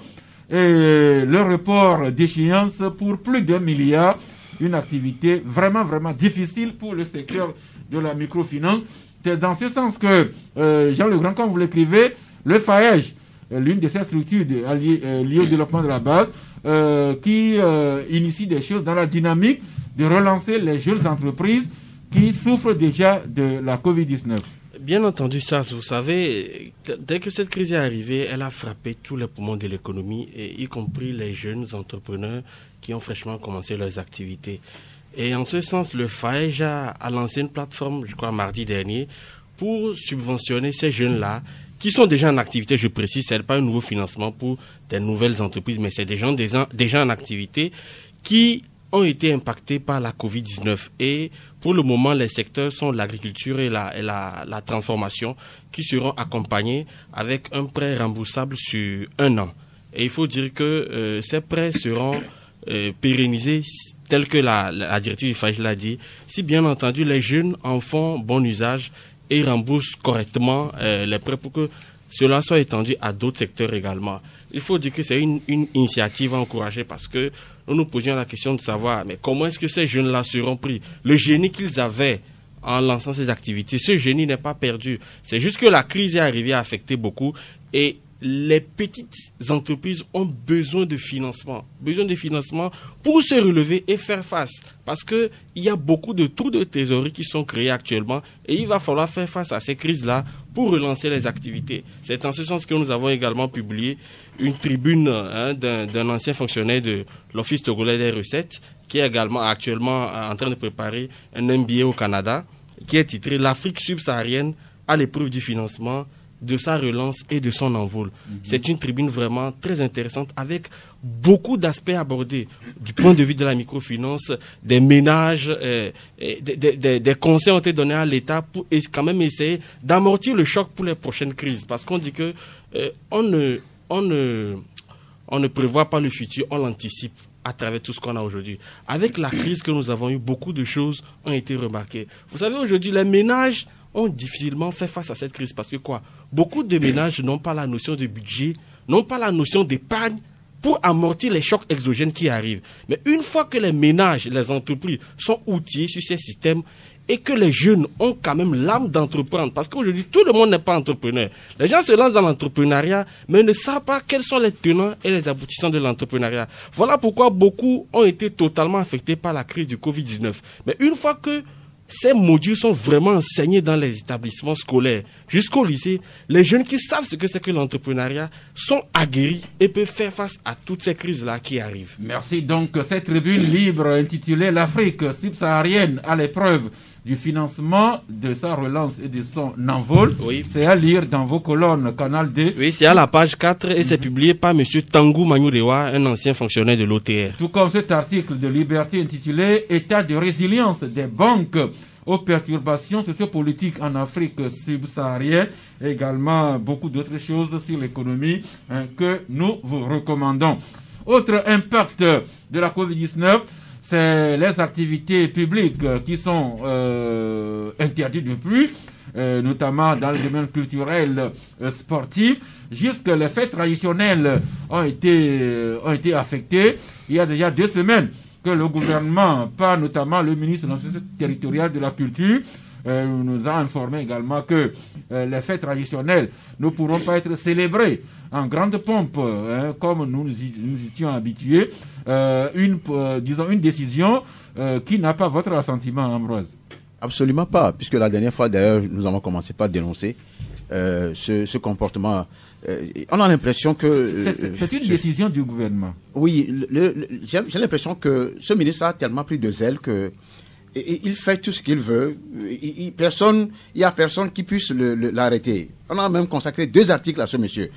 [SPEAKER 1] Et le report d'échéance pour plus d'1 milliard. Une activité vraiment, vraiment difficile pour le secteur de la microfinance. C'est dans ce sens que Jean Legrand, comme vous l'écrivez, le FAEJ, l'une de ces structures liées au développement de la base, qui initie des choses dans la dynamique de relancer les jeunes entreprises qui souffrent déjà de la Covid-19.
[SPEAKER 3] Bien entendu, ça, vous savez, dès que cette crise est arrivée, elle a frappé tous les poumons de l'économie, y compris les jeunes entrepreneurs qui ont fraîchement commencé leurs activités. Et en ce sens, le FAEJ a lancé une plateforme, je crois, mardi dernier, pour subventionner ces jeunes-là, qui sont déjà en activité, je précise, ce n'est pas un nouveau financement pour des nouvelles entreprises, mais c'est des gens déjà en activité qui ont été impactés par la Covid-19. Et pour le moment, les secteurs sont l'agriculture et la transformation qui seront accompagnés avec un prêt remboursable sur 1 an. Et il faut dire que ces prêts seront pérennisés tel que la directive du FAEJ l'a dit, si bien entendu les jeunes en font bon usage et remboursent correctement les prêts pour que cela soit étendu à d'autres secteurs également. Il faut dire que c'est une initiative à encourager parce que nous nous posions la question de savoir mais comment est-ce que ces jeunes-là seront pris. Le génie qu'ils avaient en lançant ces activités, ce génie n'est pas perdu. C'est juste que la crise est arrivée à affecter beaucoup et les petites entreprises ont besoin de financement pour se relever et faire face. Parce qu'il y a beaucoup de trous de trésorerie qui sont créés actuellement et il va falloir faire face à ces crises-là pour relancer les activités. C'est en ce sens que nous avons également publié une tribune d'un ancien fonctionnaire de l'Office togolais des recettes qui est également actuellement en train de préparer un MBA au Canada qui est titré « L'Afrique subsaharienne à l'épreuve du financement ». De sa relance et de son envol. C'est une tribune vraiment très intéressante avec beaucoup d'aspects abordés du point de vue de la microfinance, des ménages, des conseils ont été donnés à l'État pour quand même essayer d'amortir le choc pour les prochaines crises. Parce qu'on dit que on ne prévoit pas le futur, on l'anticipe à travers tout ce qu'on a aujourd'hui. Avec la crise que nous avons eue, beaucoup de choses ont été remarquées. Vous savez, aujourd'hui, les ménages ont difficilement fait face à cette crise parce que beaucoup de ménages n'ont pas la notion de budget, n'ont pas la notion d'épargne pour amortir les chocs exogènes qui arrivent. Mais une fois que les ménages, les entreprises sont outillés sur ces systèmes et que les jeunes ont quand même l'âme d'entreprendre, parce qu'aujourd'hui tout le monde n'est pas entrepreneur. Les gens se lancent dans l'entrepreneuriat mais ne savent pas quels sont les tenants et les aboutissants de l'entrepreneuriat. Voilà pourquoi beaucoup ont été totalement affectés par la crise du Covid-19. Mais une fois que ces modules sont vraiment enseignés dans les établissements scolaires jusqu'au lycée. Les jeunes qui savent ce que c'est que l'entrepreneuriat sont aguerris et peuvent faire face à toutes ces crises-là qui arrivent.
[SPEAKER 1] Merci. Donc, cette tribune libre intitulée « L'Afrique subsaharienne à l'épreuve du financement de sa relance et de son envol ». Oui. C'est à lire dans vos colonnes Canal D.
[SPEAKER 3] Oui, c'est à la page 4 et c'est publié par M. Tangou Manyurewa, un ancien fonctionnaire de l'OTR.
[SPEAKER 1] Tout comme cet article de Liberté intitulé « État de résilience des banques aux perturbations sociopolitiques en Afrique subsaharienne », également beaucoup d'autres choses sur l'économie que nous vous recommandons. Autre impact de la Covid-19, c'est les activités publiques qui sont interdites depuis, notamment dans le domaine culturel, sportif. Jusque les fêtes traditionnelles ont été affectées. Il y a déjà 2 semaines que le gouvernement, par notamment le ministre de l'Administration territoriale de la Culture, nous a informé également que les fêtes traditionnelles ne pourront pas être célébrées en grande pompe, comme nous étions habitués. Une décision qui n'a pas votre assentiment, Ambroise.
[SPEAKER 4] Absolument pas, puisque la dernière fois, d'ailleurs, nous avons commencé par dénoncer ce comportement. On a l'impression que...
[SPEAKER 1] C'est une décision du gouvernement.
[SPEAKER 4] Oui, j'ai l'impression que ce ministre a tellement pris de zèle que il fait tout ce qu'il veut. Il y a personne qui puisse l'arrêter. On a même consacré 2 articles à ce monsieur.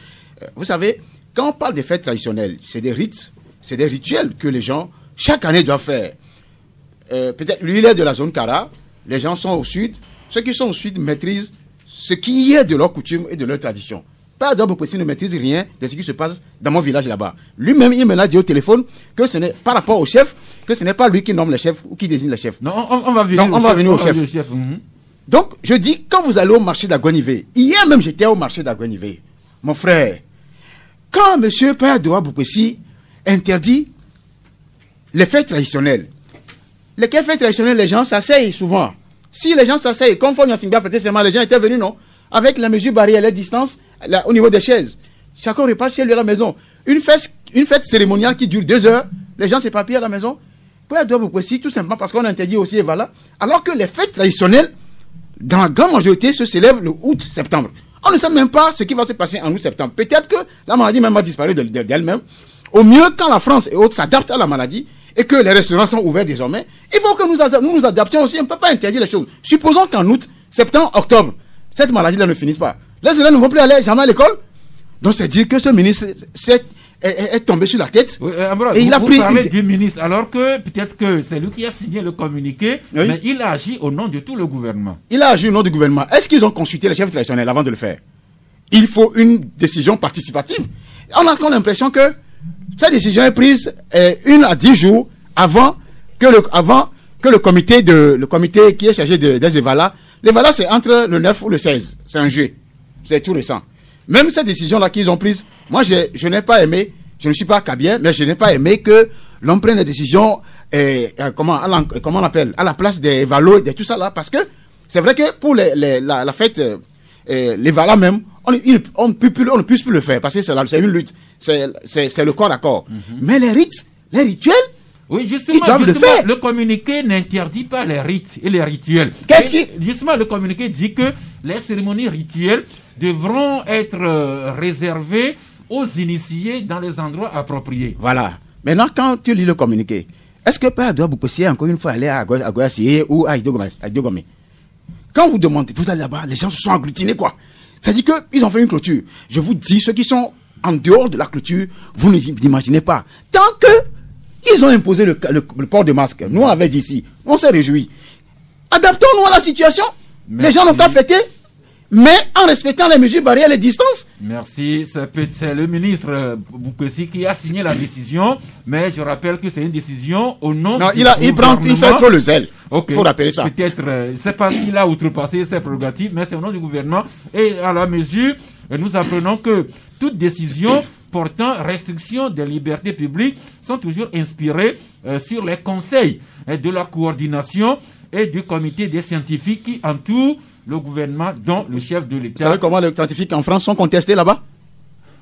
[SPEAKER 4] Vous savez, quand on parle des fêtes traditionnelles, c'est des rites, c'est des rituels que les gens, chaque année, doivent faire. Peut-être, lui, il est de la zone Kara, les gens sont au sud. Ceux qui sont au sud maîtrisent ce qui est de leur coutume et de leur tradition. Pas Boukwesi ne maîtrise rien de ce qui se passe dans mon village là-bas. Lui-même, il me l'a dit au téléphone que ce n'est, par rapport au chef, que ce n'est pas lui qui nomme le chef ou qui désigne le chef.
[SPEAKER 1] Non, on va venir au chef.
[SPEAKER 4] Donc, je dis, quand vous allez au marché d'Agonivé, hier même j'étais au marché d'Agonivé, mon frère, quand M. Père Doa Boukwesi interdit les fêtes traditionnelles, lesquelles fêtes traditionnelles, les gens s'asseyent souvent. Si les gens s'asseyent, comme Fogna Simba prêtait serment, les gens étaient venus, non? Avec la mesure barrière, les distances, au niveau des chaises. Chacun repart chez lui à la maison. Une fête cérémoniale qui dure 2 heures, les gens s'éparpillent à la maison. Père Doa Boukwesi, tout simplement parce qu'on interdit aussi, et voilà. Alors que les fêtes traditionnelles, dans la grande majorité, se célèbrent le août-septembre. On ne sait même pas ce qui va se passer en août-septembre. Peut-être que la maladie même va disparaître d'elle-même. Au mieux, quand la France et autres s'adaptent à la maladie et que les restaurants sont ouverts désormais, il faut que nous nous adaptions aussi. On ne peut pas interdire les choses. Supposons qu'en août, septembre, octobre, cette maladie-là ne finisse pas. Les élèves ne vont plus aller jamais à l'école. Donc c'est dire que ce ministre est tombé sur la tête.
[SPEAKER 1] Oui, Ambroise, et il a pris du ministre, alors que peut-être que c'est lui qui a signé le communiqué, oui. Mais il a agi au nom de tout le gouvernement.
[SPEAKER 4] Il a agi au nom du gouvernement. Est-ce qu'ils ont consulté les chefs traditionnels avant de le faire? Il faut une décision participative. On a l'impression que cette décision est prise 1 à 10 jours avant que le comité qui est chargé des EVALA. L'EVALA, c'est entre le 9 ou le 16. C'est un jeu. C'est tout récent. Même cette décision-là qu'ils ont prise, moi, je n'ai pas aimé, je ne suis pas Kabien, mais je n'ai pas aimé que l'on prenne des décisions, comment on appelle, à la place des valos, de tout ça là, parce que c'est vrai que pour la fête, les valas même, on ne puisse plus le faire, parce que c'est une lutte, c'est le corps à corps. Mais les rites, les rituels,
[SPEAKER 1] oui, justement, le communiqué n'interdit pas les rites et les rituels. Justement, le communiqué dit que les cérémonies rituelles devront être réservées aux initiés dans les endroits appropriés.
[SPEAKER 4] Voilà. Maintenant, quand tu lis le communiqué, est-ce que Père Doa Boukwesi encore une fois aller à Goyassié ou à Idogome? Quand vous demandez, vous allez là-bas, les gens se sont agglutinés, quoi. C'est-à-dire qu'ils ont fait une clôture. Je vous dis, ceux qui sont en dehors de la clôture, vous n'imaginez pas. Tant que ils ont imposé le port de masque, nous on avait dit ici, on s'est réjouis. Adaptons-nous à la situation. Merci. Les gens n'ont pas fêté, mais en respectant les mesures barrières, les distances.
[SPEAKER 1] Merci. C'est le ministre Boukwesi qui a signé la décision, mais je rappelle que c'est une décision au nom du gouvernement.
[SPEAKER 4] Il fait trop le zèle.
[SPEAKER 1] Okay.
[SPEAKER 4] Il faut rappeler ça.
[SPEAKER 1] Peut-être, je ne sais pas s'il a outrepassé ses prérogatives, mais c'est au nom du gouvernement. Et à la mesure, nous apprenons que toute décision portant restriction des libertés publiques sont toujours inspirées sur les conseils de la coordination et du comité des scientifiques qui entourent le gouvernement, dont le chef de l'État.
[SPEAKER 4] Vous savez comment les scientifiques en France sont contestés là-bas?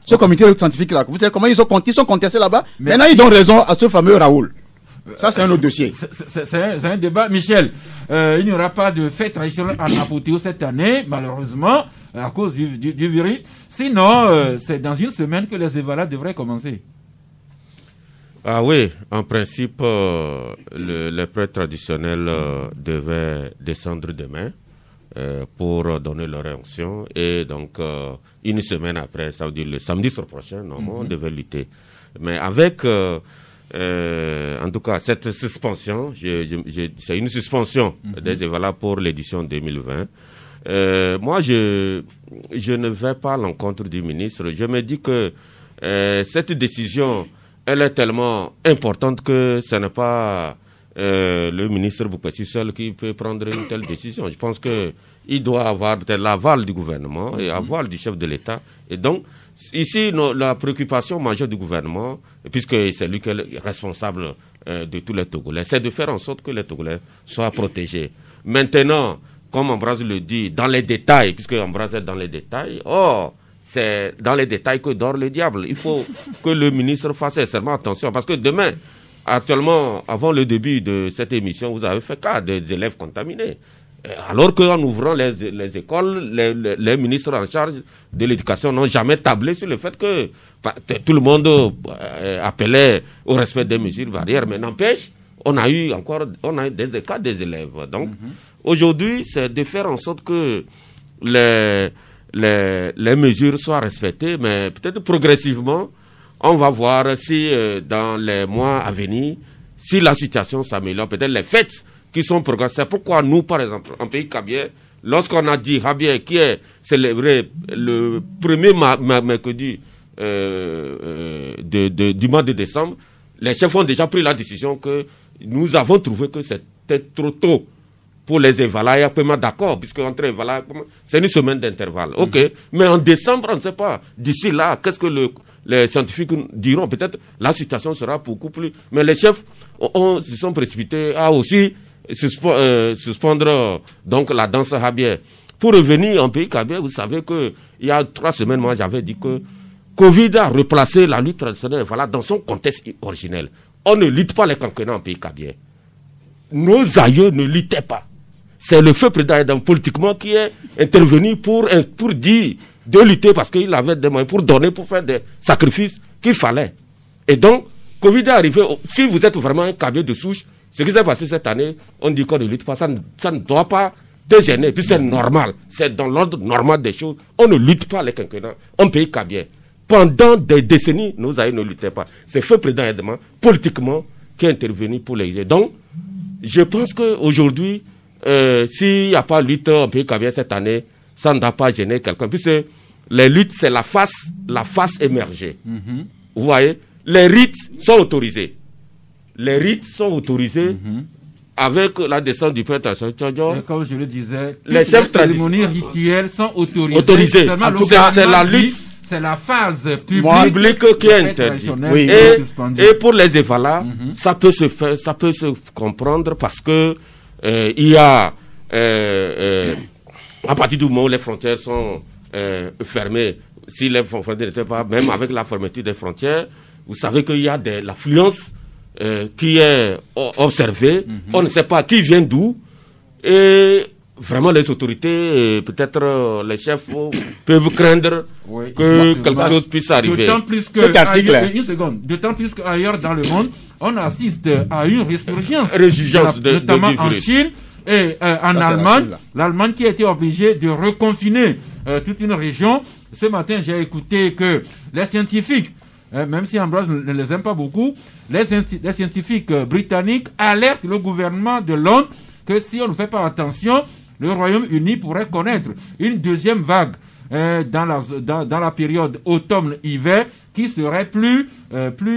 [SPEAKER 4] Ce comité scientifique là, vous savez comment ils sont contestés là-bas? Maintenant, ils donnent raison à ce fameux Raoul. Ça, c'est un autre dossier.
[SPEAKER 1] C'est un débat. Michel, il n'y aura pas de fête traditionnelle en Apothéo cette année, malheureusement, à cause du virus. Sinon, c'est dans une semaine que les EVALA devraient commencer.
[SPEAKER 2] Ah oui, en principe, les prêtres traditionnels devaient descendre demain pour donner leur réaction. Et donc, une semaine après, ça veut dire le samedi sur prochain, normalement, on devait lutter. Mais avec... en tout cas, cette suspension, c'est une suspension des EVALA pour l'édition 2020. Moi, je ne vais pas à l'encontre du ministre. Je me dis que cette décision, elle est tellement importante que ce n'est pas le ministre Boukwesi seul qui peut prendre une telle décision. Je pense qu'il doit avoir peut-être l'aval du gouvernement et avoir du chef de l'État. Et donc, ici, la préoccupation majeure du gouvernement, puisque c'est lui qui est responsable de tous les Togolais, c'est de faire en sorte que les Togolais soient protégés. Maintenant, comme Ambroise le dit, dans les détails, puisque Ambroise est dans les détails, c'est dans les détails que dort le diable. Il faut que le ministre fasse extrêmement attention, parce que demain, actuellement, avant le début de cette émission, vous avez fait cas des élèves contaminés. Alors qu'en ouvrant les écoles, les ministres en charge de l'éducation n'ont jamais tablé sur le fait que tout le monde appelait au respect des mesures barrières. Mais n'empêche, on a eu des cas des élèves. Donc, aujourd'hui, c'est de faire en sorte que les mesures soient respectées, mais peut-être progressivement, on va voir si dans les mois à venir, si la situation s'améliore, peut-être les fêtes qui sont progressées. Pourquoi nous, par exemple, en pays kabien, lorsqu'on a dit Habie qui est célébré le premier mercredi du mois de décembre, les chefs ont déjà pris la décision que nous avons trouvé que c'était trop tôt pour les Evala. D'accord, puisque entre Evala, c'est une semaine d'intervalle. Ok, mais en décembre, on ne sait pas. D'ici là, qu'est-ce que les scientifiques diront? Peut-être la situation sera beaucoup plus. Mais les chefs se sont précipités à aussi suspendre donc la danse Habie. Pour revenir en pays kabien, vous savez que il y a 3 semaines, moi j'avais dit que Covid a replacé la lutte traditionnelle dans son contexte originel. On ne lutte pas les quinquennats en pays kabien. Nos aïeux ne luttaient pas. C'est le feu président politiquement qui est intervenu pour dire de lutter parce qu'il avait des moyens pour donner, pour faire des sacrifices qu'il fallait. Et donc, Covid est arrivé. Si vous êtes vraiment un kabien de souche, ce qui s'est passé cette année, on dit qu'on ne lutte pas. Ça ne doit pas te gêner. Puis c'est normal. C'est dans l'ordre normal des choses. On ne lutte pas les quinquennats en pays kabien. Pendant des décennies, nos aïeux ne luttaient pas. C'est feu président politiquement qui est intervenu pour les. Donc, je pense qu'aujourd'hui, s'il n'y a pas de lutte en pays kabien cette année, ça ne doit pas gêner quelqu'un. Puisque les luttes, c'est la face émergée. Vous voyez, les rites sont autorisés. Les rites sont autorisés avec la descente du prêtre.
[SPEAKER 1] Comme je le disais,
[SPEAKER 2] les
[SPEAKER 1] cérémonies rituelles sont autorisées.
[SPEAKER 2] En tout cas, c'est la lutte.
[SPEAKER 1] C'est la phase publique
[SPEAKER 2] qui est interdite. Oui. Et pour les Evala, ça peut se faire, ça peut se comprendre parce que il y a à partir du moment où les frontières sont fermées, si les frontières n'étaient pas, même avec la fermeture des frontières, vous savez qu'il y a de l'affluence qui est observée. On ne sait pas qui vient d'où. Et vraiment, les autorités, peut-être les chefs, peuvent craindre que quelque chose puisse arriver.
[SPEAKER 1] D'autant plus que d'autant plus qu'ailleurs dans le monde, on assiste à une résurgence notamment en Chine et en Allemagne. L'Allemagne qui a été obligée de reconfiner toute une région. Ce matin, j'ai écouté que les scientifiques, même si Ambroise ne les aime pas beaucoup, les scientifiques britanniques alertent le gouvernement de Londres que si on ne fait pas attention, le Royaume-Uni pourrait connaître une deuxième vague dans la période automne-hiver qui serait plus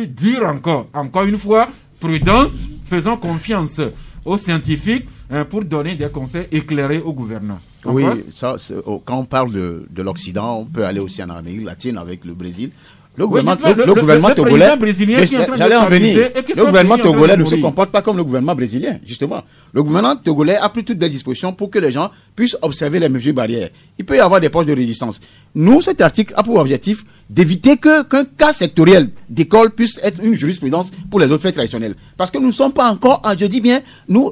[SPEAKER 1] dure encore. Encore une fois, prudence, faisons confiance aux scientifiques pour donner des conseils éclairés au gouvernement.
[SPEAKER 4] Oui, ça, quand on parle de l'Occident, on peut aller aussi en Amérique latine avec le Brésil. Le gouvernement togolais, j'allais en venir. Le gouvernement togolais ne se comporte pas comme le gouvernement brésilien, justement. Le gouvernement togolais a pris toutes les dispositions pour que les gens puissent observer les mesures barrières. Il peut y avoir des postes de résistance. Nous, cet article a pour objectif d'éviter qu'un cas sectoriel d'école puisse être une jurisprudence pour les autres faits traditionnels. Parce que nous ne sommes pas encore, je dis bien,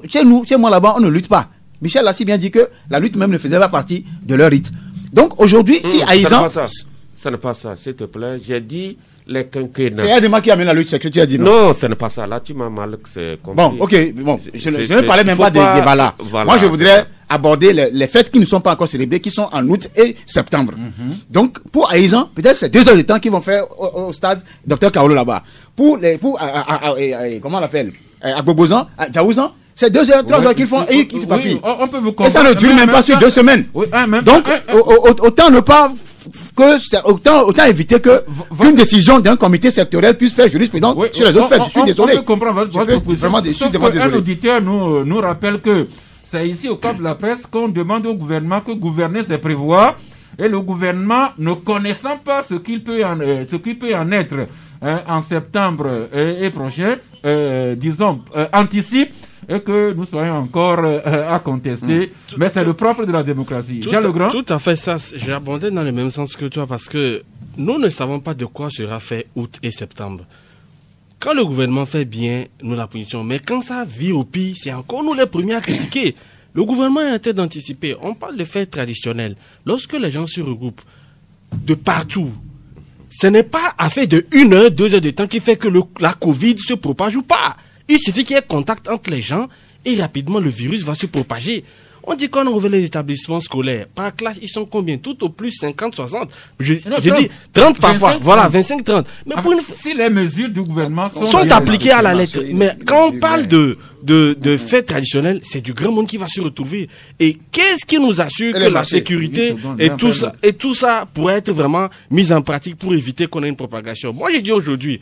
[SPEAKER 4] chez moi là-bas, on ne lutte pas. Michel a si bien dit que la lutte même ne faisait pas partie de leur rite. Donc aujourd'hui, si Aïzan...
[SPEAKER 2] Ça n'est pas ça, s'il te plaît. J'ai dit les quinquennats.
[SPEAKER 4] C'est Adema qui amène la lutte, c'est que tu as dit non.
[SPEAKER 2] Non, ce n'est pas ça. Là, tu m'as mal compris.
[SPEAKER 4] Bon, ok. Bon, je ne parlais même pas des Vala. Voilà. Moi, je voudrais aborder les fêtes qui ne sont pas encore célébrées, qui sont en août et septembre. Donc, pour Aïzan, peut-être c'est 2 heures de temps qu'ils vont faire au stade Dr Kaolo là-bas. Comment on l'appelle, à Bobozan, à Djaouzan, c'est 2 heures, 3 heures qu'ils font et qu'ils se papillent.
[SPEAKER 1] On peut vous comprendre.
[SPEAKER 4] Et ça ne dure même pas sur 2 semaines. Donc, autant ne pas autant éviter qu'une décision d'un comité sectoriel puisse faire jurisprudence sur les autres faits. Je suis désolé.
[SPEAKER 1] On peut comprendre votre position. Sauf qu'un auditeur nous rappelle que c'est ici au cadre de la presse qu'on demande au gouvernement que gouverner c'est prévoir, et le gouvernement, ne connaissant pas ce qu'il peut en être en septembre et prochain, anticipe et que nous soyons encore à contester. Mais c'est le propre de la démocratie. Jean Legrand.
[SPEAKER 3] Tout à fait ça. J'ai abondé dans le même sens que toi parce que nous ne savons pas de quoi sera fait août et septembre. Quand le gouvernement fait bien, nous l'applaudissons. Mais quand ça vire au pire, c'est encore nous les premiers à critiquer. Le gouvernement est en train d'anticiper. On parle de fêtes traditionnelles. Lorsque les gens se regroupent de partout, ce n'est pas affaire de 1 heure, 2 heures de temps qui fait que la Covid se propage ou pas. Il suffit qu'il y ait contact entre les gens et rapidement le virus va se propager. On dit qu'on a ouvert les établissements scolaires. Par classe, ils sont combien? Tout au plus 50, 60. Je dis 30 parfois. 25, voilà, 25, 30. Mais pour
[SPEAKER 1] si les mesures du gouvernement
[SPEAKER 3] sont appliquées à la lettre. Mais quand on parle de fêtes traditionnelles, c'est du grand monde qui va se retrouver. Et qu'est-ce qui nous assure que la sécurité et tout ça pourrait être vraiment mis en pratique pour éviter qu'on ait une propagation? Moi, j'ai dit aujourd'hui,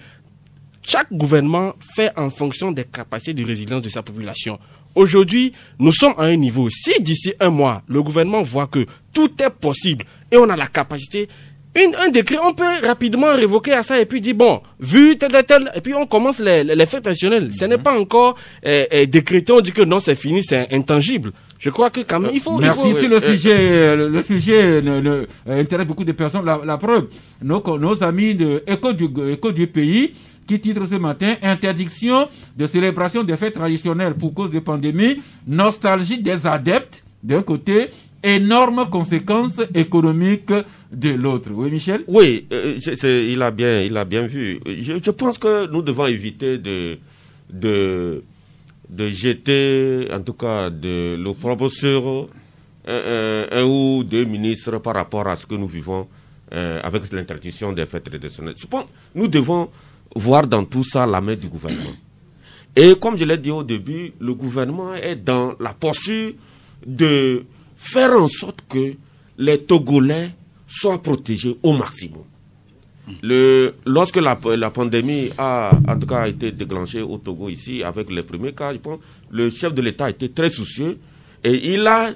[SPEAKER 3] chaque gouvernement fait en fonction des capacités de résilience de sa population. Aujourd'hui, nous sommes à un niveau. Si d'ici un mois, le gouvernement voit que tout est possible et on a la capacité, un décret, on peut rapidement révoquer à ça et puis dire, bon, vu tel, et puis on commence les fêtes traditionnelles. Ce n'est pas encore décrété, on dit que non, c'est fini, c'est intangible. Je crois que quand même, il faut...
[SPEAKER 1] Merci. Sur le sujet intéresse beaucoup de personnes. La preuve, nos amis de Écho du pays, qui titre ce matin « Interdiction de célébration des fêtes traditionnelles pour cause de pandémie, nostalgie des adeptes d'un côté, énormes conséquences économiques de l'autre ». Oui, Michel?
[SPEAKER 2] Oui, il a bien vu. Je pense que nous devons éviter de jeter, en tout cas, de l'opprobre sur un ou deux ministres par rapport à ce que nous vivons avec l'interdiction des fêtes traditionnelles. Je pense que nous devons voir dans tout ça la main du gouvernement. Et comme je l'ai dit au début, le gouvernement est dans la posture de faire en sorte que les Togolais soient protégés au maximum. Lorsque la pandémie a en tout cas été déclenchée au Togo ici, avec les premiers cas, je pense, le chef de l'État était très soucieux et il a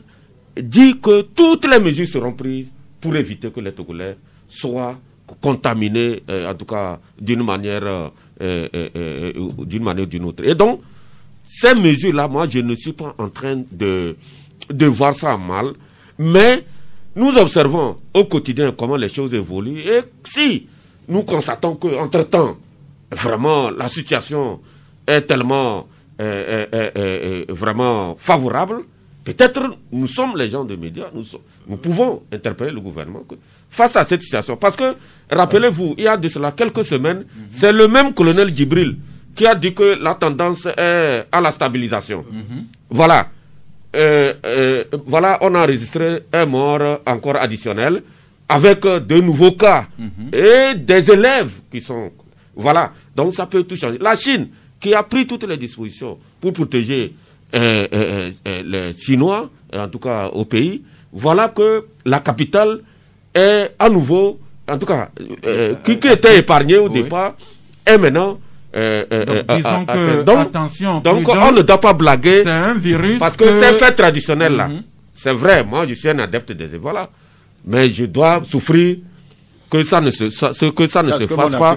[SPEAKER 2] dit que toutes les mesures seront prises pour éviter que les Togolais soient contaminés, en tout cas d'une manière ou d'une autre. Et donc, ces mesures-là, moi, je ne suis pas en train de voir ça mal, mais nous observons au quotidien comment les choses évoluent, et si nous constatons qu'entre-temps, vraiment, la situation est tellement vraiment favorable, peut-être nous sommes les gens des médias, nous pouvons interpeller le gouvernement face à cette situation. Parce que, rappelez-vous, il y a de cela quelques semaines, c'est le même colonel Djibril qui a dit que la tendance est à la stabilisation. Voilà. Voilà, on a enregistré un mort encore additionnel avec de nouveaux cas et des élèves qui sont... Voilà. Donc ça peut tout changer. La Chine, qui a pris toutes les dispositions pour protéger les Chinois, en tout cas au pays, voilà que la capitale est à nouveau, en tout cas, qui était épargnée au départ, est maintenant...
[SPEAKER 1] disons que, attention,
[SPEAKER 2] donc on ne doit pas blaguer,
[SPEAKER 1] c'est un virus
[SPEAKER 2] parce que ces fêtes traditionnelles là, c'est vrai, moi je suis un adepte des voilà, mais je dois souffrir que ça ne se fasse pas,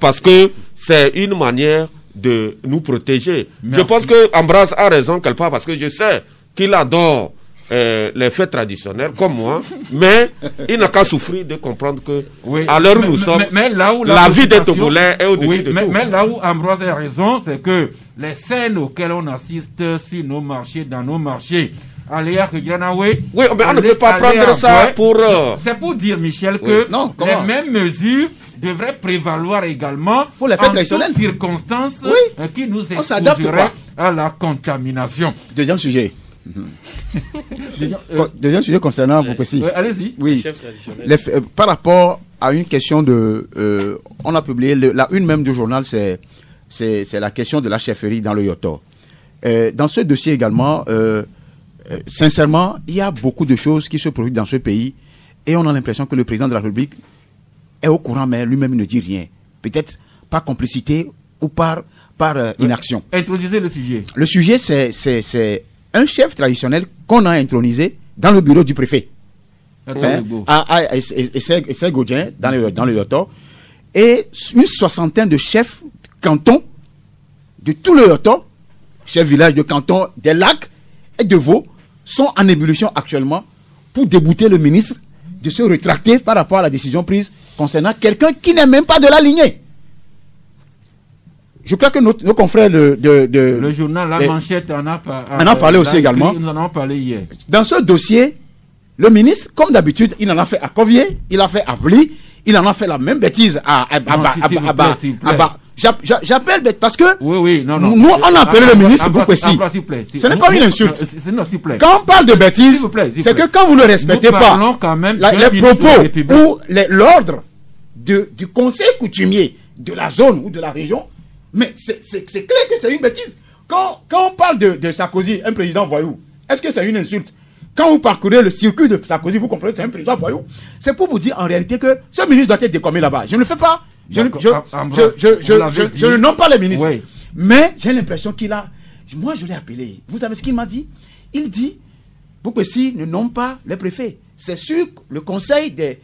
[SPEAKER 2] parce que c'est une manière de nous protéger. Merci. Je pense que Ambroise a raison quelque part, parce que je sais qu'il adore les fêtes traditionnelles comme moi, mais il n'a qu'à souffrir de comprendre que à l'heure où nous sommes, la vie des Togolais est au-dessus de tout.
[SPEAKER 1] Mais là où Ambroise a raison, c'est que les scènes auxquelles on assiste sur nos marchés, dans nos marchés, oui, mais
[SPEAKER 2] on ne peut pas prendre ça pour...
[SPEAKER 1] C'est pour dire, Michel, que les mêmes mesures devraient prévaloir également
[SPEAKER 4] pour les fêtes traditionnelles,
[SPEAKER 1] toutes circonstances qui nous exposeraient à la contamination.
[SPEAKER 4] Deuxième sujet. Deuxième sujet concernant vous précis.
[SPEAKER 1] Allez-y.
[SPEAKER 4] Oui. Par rapport à une question de, on a publié la une même du journal, c'est la question de la chefferie dans le Yotor. Dans ce dossier également, sincèrement, il y a beaucoup de choses qui se produisent dans ce pays et on a l'impression que le président de la République est au courant, mais lui-même ne dit rien. Peut-être par complicité ou par inaction.
[SPEAKER 1] Introduisez le sujet.
[SPEAKER 4] Le sujet, c'est un chef traditionnel qu'on a intronisé dans le bureau du préfet. Essay Godien, dans le Yotor. Et une soixantaine de chefs cantons de tout le Yotor, chefs villages de canton des Lacs et de Vaud, sont en ébullition actuellement pour débouter le ministre de se rétracter par rapport à la décision prise concernant quelqu'un qui n'est même pas de la lignée. Je crois que nos confrères
[SPEAKER 1] le journal La Manchette en a
[SPEAKER 4] parlé aussi également.
[SPEAKER 1] Nous en avons parlé hier.
[SPEAKER 4] Dans ce dossier, le ministre, comme d'habitude, il en a fait à Covier, il a fait à Bly, il en a fait la même bêtise à J'appelle parce que
[SPEAKER 1] oui, non.
[SPEAKER 4] Nous, on a appelé le ministre Boukwesi.
[SPEAKER 1] Ce
[SPEAKER 4] n'est pas une insulte.
[SPEAKER 1] Non, s'il vous plaît.
[SPEAKER 4] Quand on parle de bêtises, c'est que quand vous ne respectez pas les propos ou l'ordre du conseil coutumier de la zone ou de la région, mais c'est clair que c'est une bêtise. Quand on parle de Sarkozy, un président voyou, est-ce que c'est une insulte? Quand vous parcourez le circuit de Sarkozy, vous comprenez que c'est un président voyou. C'est pour vous dire en réalité que ce ministre doit être décommé là-bas. Je ne le fais pas. Je ne nomme pas les ministres. Oui. Mais j'ai l'impression qu'il a... Moi, je l'ai appelé. Vous savez ce qu'il m'a dit? Il dit, Boukwesi ne nomme pas les préfets. C'est sur le conseil de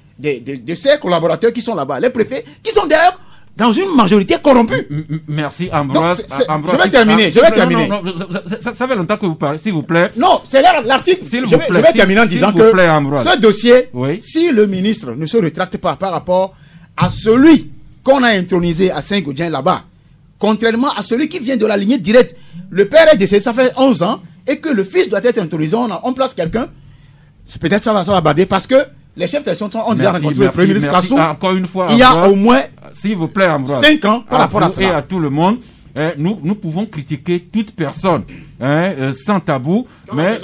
[SPEAKER 4] ses collaborateurs qui sont là-bas. Les préfets qui sont d'ailleurs dans une majorité corrompue.
[SPEAKER 1] Merci, Ambroise.
[SPEAKER 4] Je vais terminer.
[SPEAKER 1] Non, ça fait longtemps que vous parlez, s'il vous plaît.
[SPEAKER 4] Non, c'est l'article. Je vais terminer en disant que ce dossier, si le ministre ne se rétracte pas par rapport à celui qu'on a intronisé à Saint-Gaudien là-bas, contrairement à celui qui vient de la lignée directe, le père est décédé, ça fait 11 ans, et que le fils doit être intronisé, on place quelqu'un, c'est peut-être ça va bader, parce que les chefs d'élection ont déjà rencontré le Premier ministre Kassou.
[SPEAKER 1] Encore une fois,
[SPEAKER 4] il y a au moins
[SPEAKER 1] s'il vous plaît, Ambroise,
[SPEAKER 4] 5 ans par rapport à cela.
[SPEAKER 1] Et à tout le monde, nous pouvons critiquer toute personne sans tabou, mais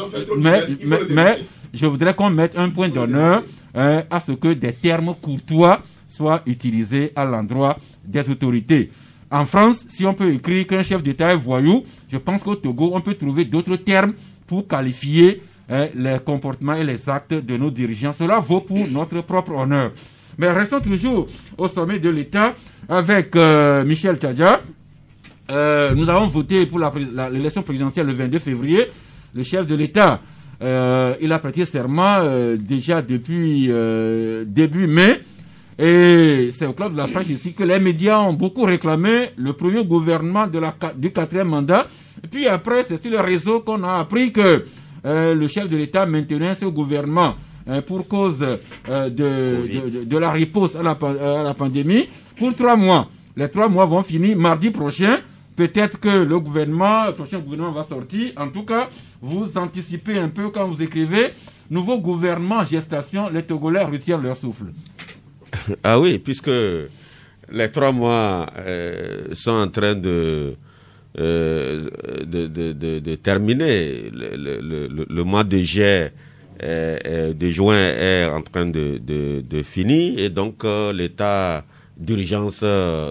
[SPEAKER 1] je voudrais qu'on mette un point d'honneur à ce que des termes courtois soient utilisés à l'endroit des autorités. En France, si on peut écrire qu'un chef d'État est voyou, je pense qu'au Togo, on peut trouver d'autres termes pour qualifier les comportements et les actes de nos dirigeants. Cela vaut pour notre propre honneur. Mais restons toujours au sommet de l'État avec Michel Tchadja. Nous avons voté pour l'élection présidentielle le 22 février. Le chef de l'État, il a prêté serment déjà depuis début mai. Et c'est au club de la presse ici que les médias ont beaucoup réclamé le premier gouvernement du 4e mandat. Et puis après, c'est sur le réseau qu'on a appris que le chef de l'État maintenait ce gouvernement pour cause de la riposte à la pandémie pour 3 mois. Les 3 mois vont finir mardi prochain. Peut-être que le prochain gouvernement va sortir. En tout cas, vous anticipez un peu quand vous écrivez « Nouveau gouvernement en gestation, les Togolais retiennent leur souffle ».
[SPEAKER 2] Ah oui, puisque les 3 mois sont en train de terminer. Le mois de juin est en train de finir et donc l'état d'urgence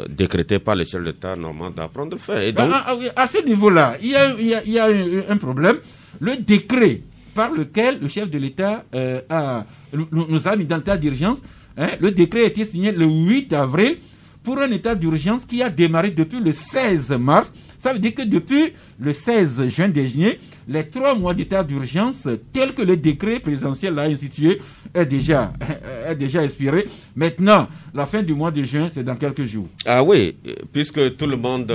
[SPEAKER 2] décrété par le chef d'État normalement doit prendre fin. Et donc,
[SPEAKER 1] à ce niveau-là, il y a un problème. Le décret par lequel le chef de l'État nous a mis dans l'état d'urgence, le décret a été signé le 8 avril pour un état d'urgence qui a démarré depuis le 16 mars. Ça veut dire que depuis le 16 juin dernier, les 3 mois d'état d'urgence, tel que le décret présidentiel l'a institué, est déjà expiré. Maintenant, la fin du mois de juin, c'est dans quelques jours.
[SPEAKER 2] Ah oui, puisque tout le monde...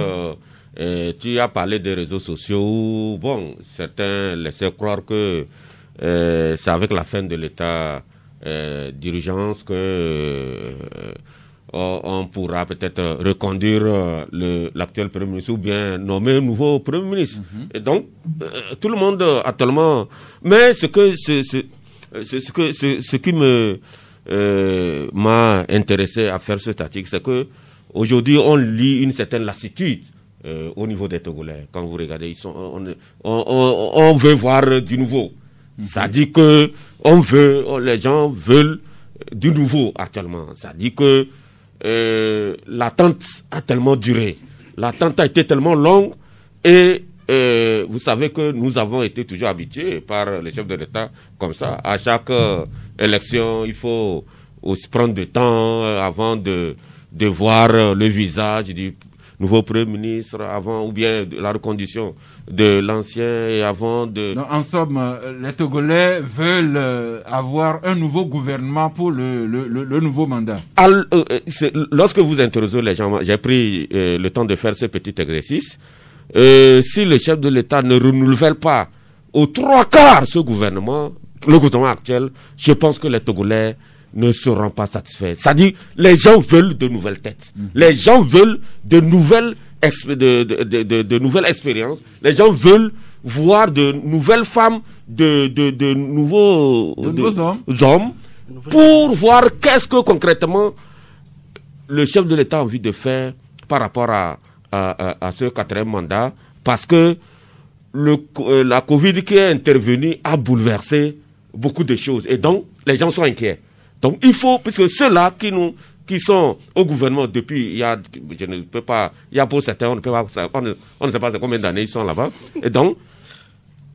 [SPEAKER 2] tu as parlé des réseaux sociaux. Bon, certains laissaient croire que c'est avec la fin de l'état d'urgence que on pourra peut-être reconduire l'actuel Premier ministre ou bien nommer un nouveau Premier ministre. Et donc, tout le monde actuellement... Mais ce qui m'a intéressé à faire cet article, c'est que aujourd'hui on lit une certaine lassitude au niveau des Togolais. Quand vous regardez, on veut voir du nouveau. Ça dit que les gens veulent du nouveau actuellement. Ça dit que l'attente a tellement duré. L'attente a été tellement longue et vous savez que nous avons été toujours habitués par les chefs de l'État comme ça. À chaque élection, il faut aussi prendre du temps avant de voir le visage du nouveau Premier ministre avant, ou bien la reconduction de l'ancien et avant de...
[SPEAKER 1] Non, en somme, les Togolais veulent avoir un nouveau gouvernement pour le nouveau mandat.
[SPEAKER 2] Lorsque vous interrogez les gens, j'ai pris le temps de faire ce petit exercice. Si le chef de l'État ne renouvelle pas aux 3/4 ce gouvernement, le gouvernement actuel, je pense que les Togolais ne seront pas satisfaits. C'est-à-dire, les gens veulent de nouvelles têtes. Les gens veulent de nouvelles expériences. Les gens veulent voir de nouvelles femmes, de nouveaux hommes pour voir qu'est-ce que concrètement le chef de l'État a envie de faire par rapport à ce 4e mandat, parce que la Covid qui est intervenue a bouleversé beaucoup de choses. Et donc, les gens sont inquiets. Donc, il faut, puisque ceux-là qui sont au gouvernement depuis, il y a pour certains, on ne sait pas combien d'années ils sont là-bas. Et donc,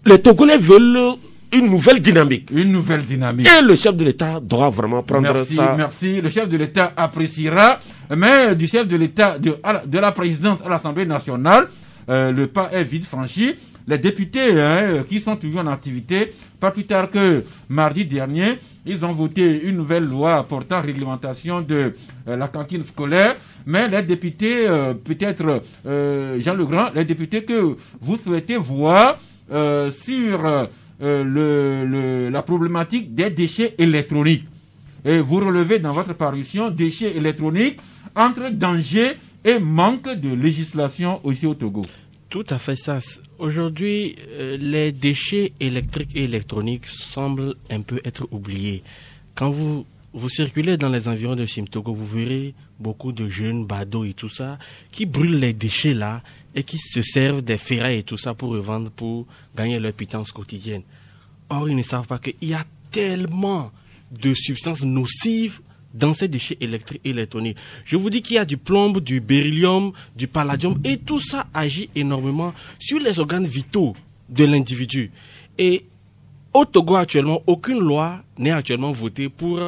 [SPEAKER 2] les Togolais veulent une nouvelle dynamique.
[SPEAKER 1] Une nouvelle dynamique.
[SPEAKER 2] Et le chef de l'État doit vraiment prendre ça.
[SPEAKER 1] Merci. Le chef de l'État appréciera, mais du chef de l'État, de la présidence à l'Assemblée nationale, le pas est vite franchi. Les députés qui sont toujours en activité, pas plus tard que mardi dernier, ils ont voté une nouvelle loi portant réglementation de la cantine scolaire. Mais les députés, peut-être Jean Legrand, les députés que vous souhaitez voir sur la problématique des déchets électroniques. Et vous relevez dans votre parution déchets électroniques entre danger et manque de législation aussi au Togo.
[SPEAKER 3] Tout à fait ça. Aujourd'hui, les déchets électriques et électroniques semblent un peu être oubliés. Quand vous circulez dans les environs de Simtogo, vous verrez beaucoup de jeunes badauds et tout ça qui brûlent les déchets là et qui se servent des ferrailles et tout ça pour revendre, pour gagner leur pitance quotidienne. Or, ils ne savent pas qu'il y a tellement de substances nocives dans ces déchets électriques et électroniques. Je vous dis qu'il y a du plomb, du beryllium, du palladium, et tout ça agit énormément sur les organes vitaux de l'individu. Et au Togo actuellement, aucune loi n'est actuellement votée pour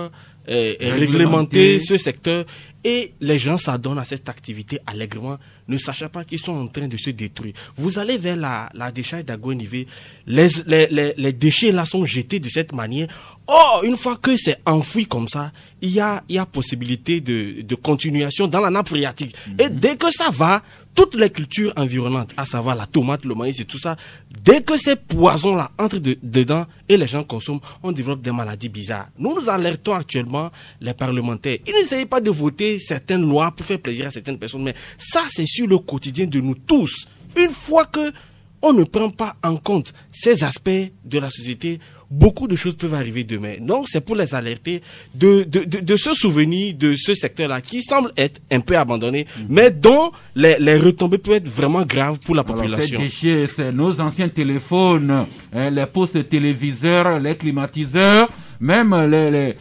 [SPEAKER 3] réglementer ce secteur, et les gens s'adonnent à cette activité allègrement, ne sachant pas qu'ils sont en train de se détruire. Vous allez vers la décharge d'Aguenivé, les déchets là sont jetés de cette manière. Or, une fois que c'est enfoui comme ça, il y a possibilité de continuation dans la nappe phréatique. Et dès que ça va, toutes les cultures environnantes, à savoir la tomate, le maïs et tout ça, dès que ces poisons-là entrent dedans et les gens consomment, on développe des maladies bizarres. Nous alertons actuellement les parlementaires. Ils n'essayent pas de voter certaines lois pour faire plaisir à certaines personnes, mais ça, c'est sur le quotidien de nous tous. Une fois que on ne prend pas en compte ces aspects de la société, beaucoup de choses peuvent arriver demain. Donc, c'est pour les alerter de se souvenir de ce secteur-là qui semble être un peu abandonné, mais dont les retombées peuvent être vraiment graves pour la population.
[SPEAKER 1] Alors, ces déchets, c'est nos anciens téléphones, les postes téléviseurs, les climatiseurs, même le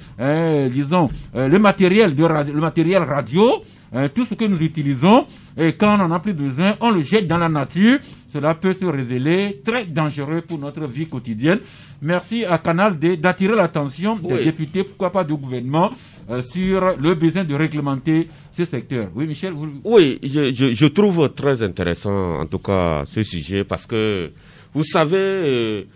[SPEAKER 1] matériel radio, tout ce que nous utilisons, et quand on n'en a plus besoin, on le jette dans la nature. Cela peut se révéler très dangereux pour notre vie quotidienne. Merci à Canal D d'attirer l'attention des députés, pourquoi pas du gouvernement, sur le besoin de réglementer ce secteur. Oui, Michel,
[SPEAKER 2] Oui, je trouve très intéressant, en tout cas, ce sujet, parce que, vous savez,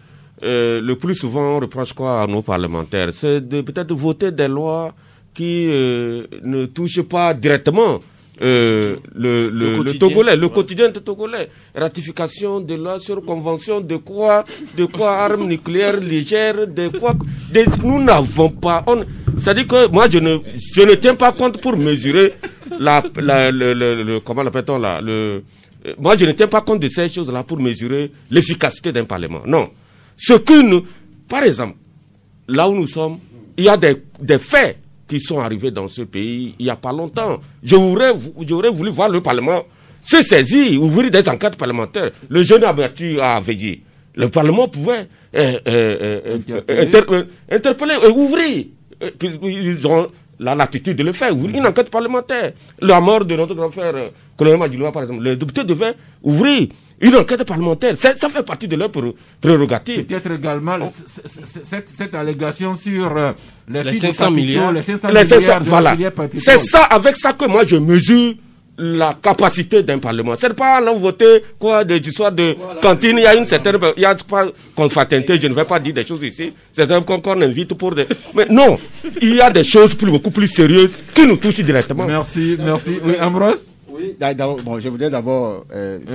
[SPEAKER 2] le plus souvent, on reproche quoi à nos parlementaires? C'est de peut-être voter des lois qui ne touchent pas directement le Togolais, le quotidien de Togolais. Ratification de loi sur convention de quoi armes nucléaires légères, nous n'avons pas. C'est-à-dire que moi je ne tiens pas compte pour mesurer comment l'appelle-t-on là, moi je ne tiens pas compte de ces choses-là pour mesurer l'efficacité d'un parlement. Non. Par exemple, là où nous sommes, il y a des faits qui sont arrivés dans ce pays il n'y a pas longtemps. J'aurais voulu voir le Parlement se saisir, ouvrir des enquêtes parlementaires. Le jeune abattu à Védier. Le Parlement pouvait interpeller et ouvrir. Ils ont la latitude de le faire, ouvrir une enquête parlementaire. La mort de notre grand frère, colonel Madiloua, par exemple, les députés devaient ouvrir une enquête parlementaire. Ça fait partie de leur prérogative.
[SPEAKER 1] Peut-être également cette allégation sur les
[SPEAKER 3] 500 milliards.
[SPEAKER 1] Les 500 milliards de
[SPEAKER 2] voilà. C'est ça, avec ça que moi je mesure la capacité d'un parlement. C'est pas allons voter des histoires de cantine. Il y a une certaine, il y a pas confraternité. Je ne vais pas dire des choses ici. C'est un qu'on invite pour des. Mais non, il y a des choses beaucoup plus sérieuses qui nous touchent directement.
[SPEAKER 1] Merci. Oui, Ambroise.
[SPEAKER 4] Oui, bon, je voudrais d'abord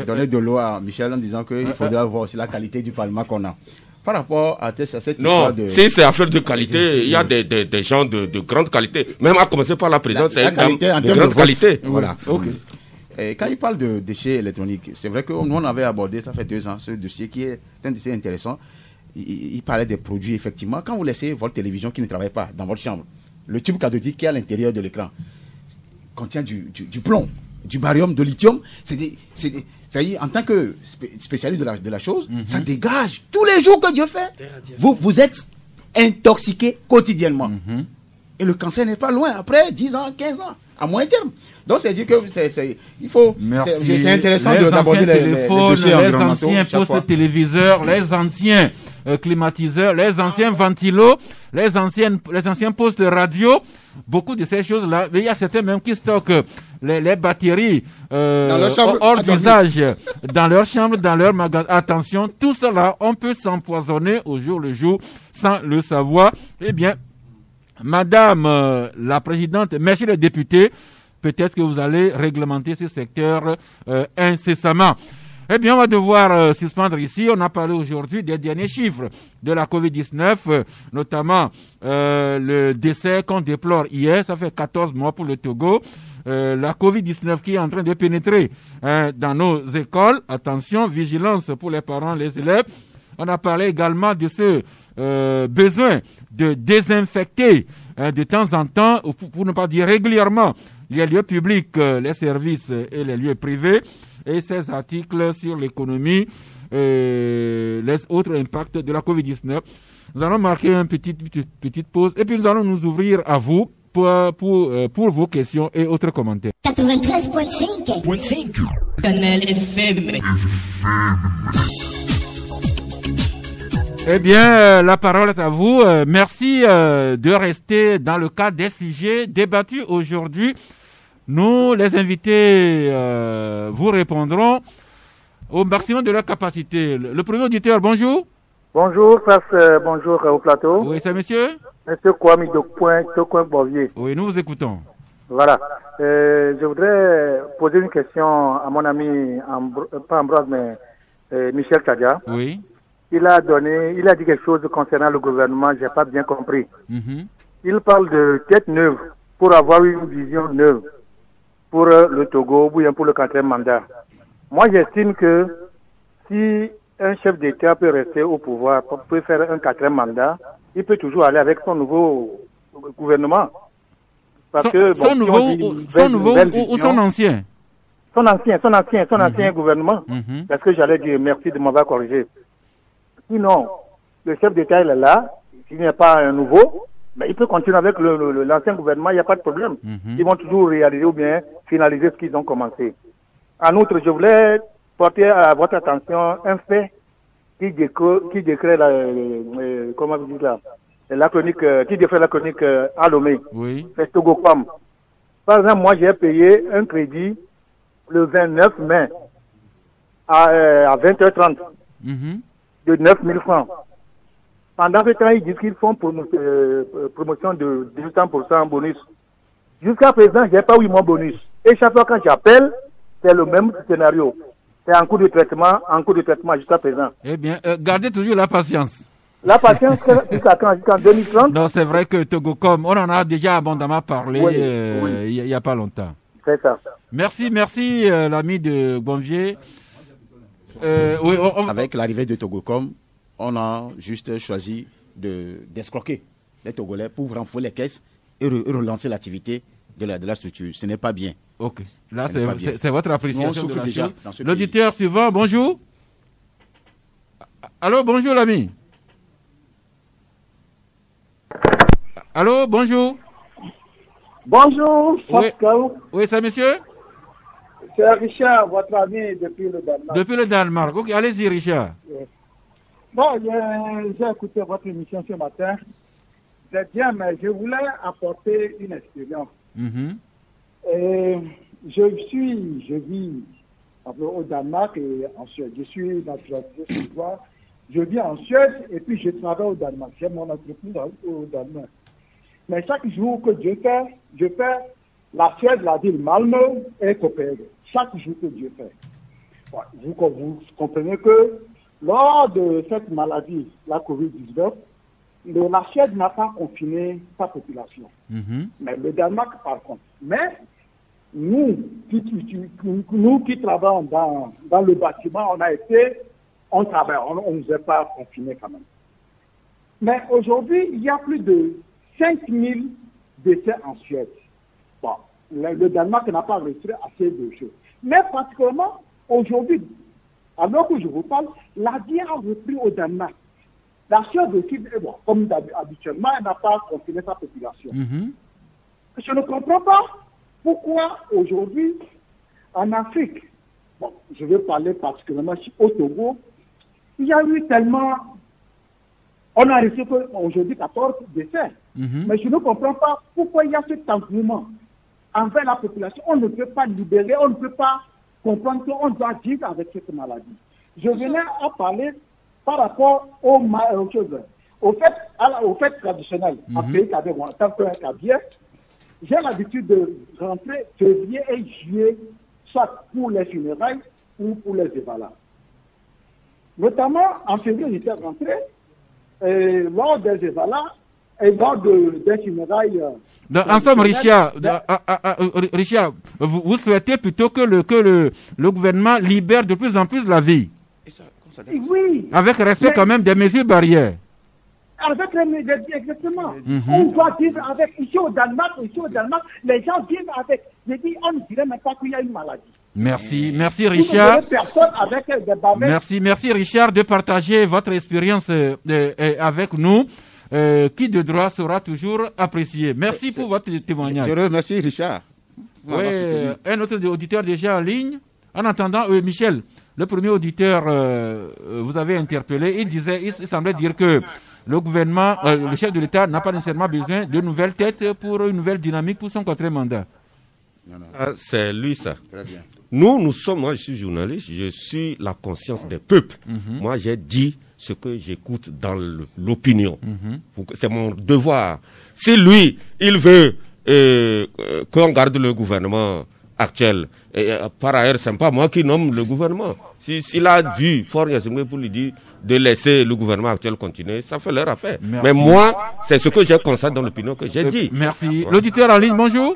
[SPEAKER 4] donner de l'eau à Michel en disant qu'il faudra voir aussi la qualité du Parlement qu'on a. Par rapport à cette histoire de...
[SPEAKER 2] Non, si c'est affaire de qualité, il y a des gens de grande qualité. Même à commencer par la présidente, c'est une dame de grande qualité.
[SPEAKER 4] Voilà. Okay. Et quand il parle de déchets électroniques, c'est vrai que nous on avait abordé, ça fait 2 ans, ce dossier qui est un dossier intéressant. Il parlait des produits, effectivement. Quand vous laissez votre télévision qui ne travaille pas dans votre chambre, le tube cathodique qui est à l'intérieur de l'écran contient du plomb. du barium, de lithium. C'est-à-dire, en tant que spécialiste de la chose, ça dégage tous les jours que Dieu fait. Vous êtes intoxiqué quotidiennement. Et le cancer n'est pas loin, après 10 ans, 15 ans, à moyen terme. Donc, c'est-à-dire que il faut... C'est intéressant d'aborder les dossiers environnementaux.
[SPEAKER 1] Les anciens postes téléviseurs, les anciens climatiseurs, les anciens ventilos, les anciens postes radio, beaucoup de ces choses-là. Mais il y a certains même qui stockent les batteries hors d'usage dans leur chambre, dans leur magasin. Attention, tout cela, on peut s'empoisonner au jour le jour sans le savoir. Eh bien, Madame la Présidente, merci les députés. Peut-être que vous allez réglementer ce secteur incessamment. Eh bien, on va devoir suspendre ici. On a parlé aujourd'hui des derniers chiffres de la COVID-19, notamment le décès qu'on déplore hier. Ça fait 14 mois pour le Togo. La COVID-19 qui est en train de pénétrer dans nos écoles. Attention, vigilance pour les parents, les élèves. On a parlé également de ce besoin de désinfecter de temps en temps, pour ne pas dire régulièrement, les lieux publics, les services et les lieux privés. Et ces articles sur l'économie, les autres impacts de la COVID-19. Nous allons marquer une petite pause et puis nous allons nous ouvrir à vous pour vos questions et autres commentaires.
[SPEAKER 6] 93.5 Canal FM.
[SPEAKER 1] Eh bien, la parole est à vous. Merci de rester dans le cadre des sujets débattus aujourd'hui. Nous, les invités, vous répondrons au maximum de leur capacité. Le premier auditeur, bonjour.
[SPEAKER 7] Bonjour, bonjour au plateau.
[SPEAKER 1] Oui, c'est monsieur?
[SPEAKER 7] Monsieur Kwame Tokouin-Bovier.
[SPEAKER 1] Oui, nous vous écoutons.
[SPEAKER 7] Voilà. Je voudrais poser une question à mon ami, pas Ambroise, mais Michel Tchadia.
[SPEAKER 1] Oui.
[SPEAKER 7] Il a dit quelque chose concernant le gouvernement, j'ai pas bien compris. Il parle de tête neuve pour avoir une vision neuve pour le Togo ou bien pour le 4e mandat. Moi, j'estime que si un chef d'État peut rester au pouvoir, peut faire un 4e mandat, il peut toujours aller avec son nouveau gouvernement. Parce que,
[SPEAKER 1] son nouveau ou son ancien?
[SPEAKER 7] Son ancien gouvernement. Parce que j'allais dire merci de m'avoir corrigé. Sinon, le chef d'État il est là, s'il n'est pas un nouveau, mais il peut continuer avec l'ancien gouvernement, il n'y a pas de problème. Ils vont toujours réaliser ou bien finaliser ce qu'ils ont commencé. En outre, je voulais porter à votre attention un fait qui décrit comment vous dites là, la chronique, qui décrit la chronique à Lomé.
[SPEAKER 1] Oui.
[SPEAKER 7] C'est Togocom. Par exemple, moi j'ai payé un crédit le 29 mai à 20h30 de 9 000 francs. Pendant ce temps, ils disent qu'ils font promotion de 200% bonus. Jusqu'à présent, je n'ai pas eu mon bonus. Et chaque fois quand j'appelle, c'est le même scénario. C'est en cours de traitement jusqu'à présent.
[SPEAKER 1] Eh bien, gardez toujours la patience.
[SPEAKER 7] La patience jusqu'à quand? Jusqu'en 2030?
[SPEAKER 1] Non, c'est vrai que Togocom, on en a déjà abondamment parlé il n'y a pas longtemps.
[SPEAKER 7] C'est ça.
[SPEAKER 1] Merci, l'ami de Bonvier. Oui,
[SPEAKER 4] Avec l'arrivée de Togocom, on a juste choisi d'escroquer les Togolais pour renflouer les caisses et relancer l'activité de la structure. Ce n'est pas bien.
[SPEAKER 1] Ok. Là, c'est votre appréciation de la chose.
[SPEAKER 7] L'auditeur suivant, bonjour.
[SPEAKER 1] Allô, bonjour l'ami. Allô, bonjour.
[SPEAKER 8] Bonjour, Pascal.
[SPEAKER 1] Oui, c'est monsieur?
[SPEAKER 8] C'est Richard, votre ami depuis le Danemark.
[SPEAKER 1] Depuis le Danemark. Ok, allez-y, Richard.
[SPEAKER 8] Bon, j'ai écouté votre émission ce matin. C'est bien, mais je voulais apporter une expérience. Et je vis au Danemark et en Suède. Je suis naturalisé suédois. Je vis en Suède et puis je travaille au Danemark. J'ai mon entreprise au Danemark. Mais chaque jour que je fais la Suède, la ville Malmö et Copenhague. Chaque jour que Dieu fait. Vous comprenez que lors de cette maladie, la COVID-19, la Suède n'a pas confiné sa population. Mais le Danemark, par contre. Mais nous qui travaillons dans le bâtiment, on travaille, on ne nous est pas confinés quand même. Mais aujourd'hui, il y a plus de 5 000 décès en Suède. Bon, le Danemark n'a pas retiré assez de choses. Mais particulièrement, aujourd'hui, alors que je vous parle, la vie a repris au Danemark. La Suède aussi, bon, comme habituellement, elle n'a pas confiné sa population. Je ne comprends pas pourquoi aujourd'hui, en Afrique, bon, je vais parler particulièrement au Togo, il y a eu tellement... On a reçu aujourd'hui 14 décès. Mais je ne comprends pas pourquoi il y a cet engouement envers la population. On ne peut pas libérer, on ne peut pas comprendre qu'on doit vivre avec cette maladie. Je venais à parler par rapport au fait traditionnel. En pays cadet, en tant qu'un cabier, j'ai l'habitude de rentrer février et juillet, soit pour les funérailles ou pour les évalas. Notamment, en février, j'étais rentré lors des évalas et lors des funérailles.
[SPEAKER 1] En somme, Richard, vous souhaitez plutôt que le gouvernement libère de plus en plus la vie.
[SPEAKER 8] Oui.
[SPEAKER 1] Avec respect quand même des mesures barrières.
[SPEAKER 8] Avec les mesures, exactement. On doit vivre avec. Ici au Danemark, les gens vivent avec. Je dis, on ne dirait même pas qu'il y a une maladie.
[SPEAKER 1] Merci Richard. Merci Richard de partager votre expérience avec nous. Qui de droit sera toujours apprécié. Merci pour votre témoignage.
[SPEAKER 4] Je remercie Richard.
[SPEAKER 1] Oui, un autre auditeur déjà en ligne. En attendant, Michel, le premier auditeur, vous avez interpellé, il semblait dire que le gouvernement, le chef de l'État n'a pas nécessairement besoin de nouvelles têtes pour une nouvelle dynamique pour son quatrième mandat.
[SPEAKER 2] C'est lui ça.
[SPEAKER 4] Très bien.
[SPEAKER 2] Nous sommes, moi je suis journaliste, je suis la conscience des peuples. Moi j'ai dit ce que j'écoute dans l'opinion. C'est mon devoir. Si lui, il veut qu'on garde le gouvernement actuel, et par ailleurs, c'est pas moi qui nomme le gouvernement. S'il a vu Fort Gnassingbé pour lui dire de laisser le gouvernement actuel continuer, ça fait leur affaire.
[SPEAKER 1] Merci.
[SPEAKER 2] Mais moi, c'est ce que j'ai constaté dans l'opinion que j'ai dit.
[SPEAKER 1] Merci. L'auditeur en ligne, bonjour.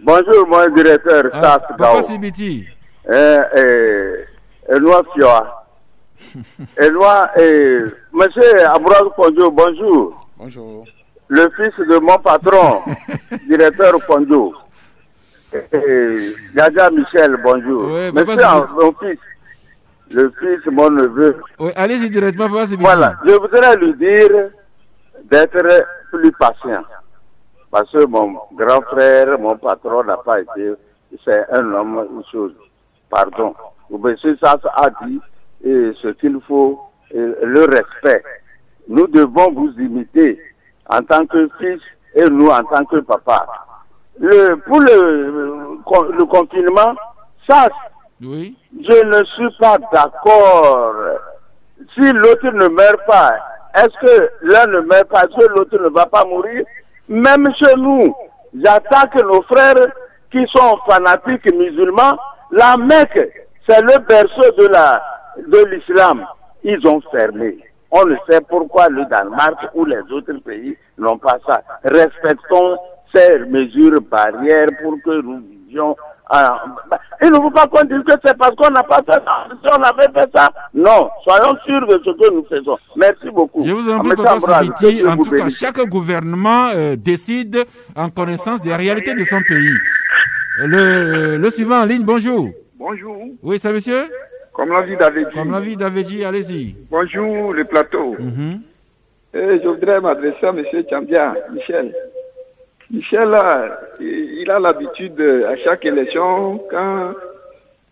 [SPEAKER 9] Bonjour, mon directeur Stas Gao.
[SPEAKER 1] Papa Sibiti.
[SPEAKER 9] Eloi Fioa. Eloi, monsieur Abouraz Konjo, bonjour.
[SPEAKER 4] Bonjour.
[SPEAKER 9] Le fils de mon patron, directeur Konjo. Gaga Michel, bonjour.
[SPEAKER 1] Oui,
[SPEAKER 9] monsieur, mon fils, le fils de mon neveu.
[SPEAKER 1] Oui, allez-y directement, Papa Sibiti.
[SPEAKER 9] Voilà, je voudrais lui dire d'être plus patient. Parce que mon grand frère, mon patron n'a pas été, c'est un homme, une chose. Pardon. Monsieur Sass a dit ce qu'il faut, le respect. Nous devons vous imiter en tant que fils et nous en tant que papa. Pour le confinement, ça,
[SPEAKER 1] oui.
[SPEAKER 9] Je ne suis pas d'accord. Si l'autre ne meurt pas, est-ce que l'un ne meurt pas, est-ce que l'autre ne va pas mourir? Même chez nous, j'attaque nos frères qui sont fanatiques musulmans. La Mecque, c'est le berceau de l'islam. Ils ont fermé. On ne sait pourquoi le Danemark ou les autres pays n'ont pas ça. Respectons ces mesures barrières pour que nous vivions. Il ne faut pas qu'on dise que c'est parce qu'on n'a pas fait ça. Si on avait fait ça, non. Soyons sûrs de ce que nous faisons. Merci beaucoup.
[SPEAKER 1] Je vous en prie, Papa Sibiti. En tout cas, chaque gouvernement décide en connaissance des réalités de son pays. Le suivant en ligne, bonjour.
[SPEAKER 10] Bonjour.
[SPEAKER 1] Oui, c'est monsieur?
[SPEAKER 10] Comme la vie d'Avedji.
[SPEAKER 1] Comme la vie d'Avedji, allez-y.
[SPEAKER 10] Bonjour, le plateau. Et je voudrais m'adresser à monsieur Tchambia, Michel. Michel, il a l'habitude, à chaque élection, quand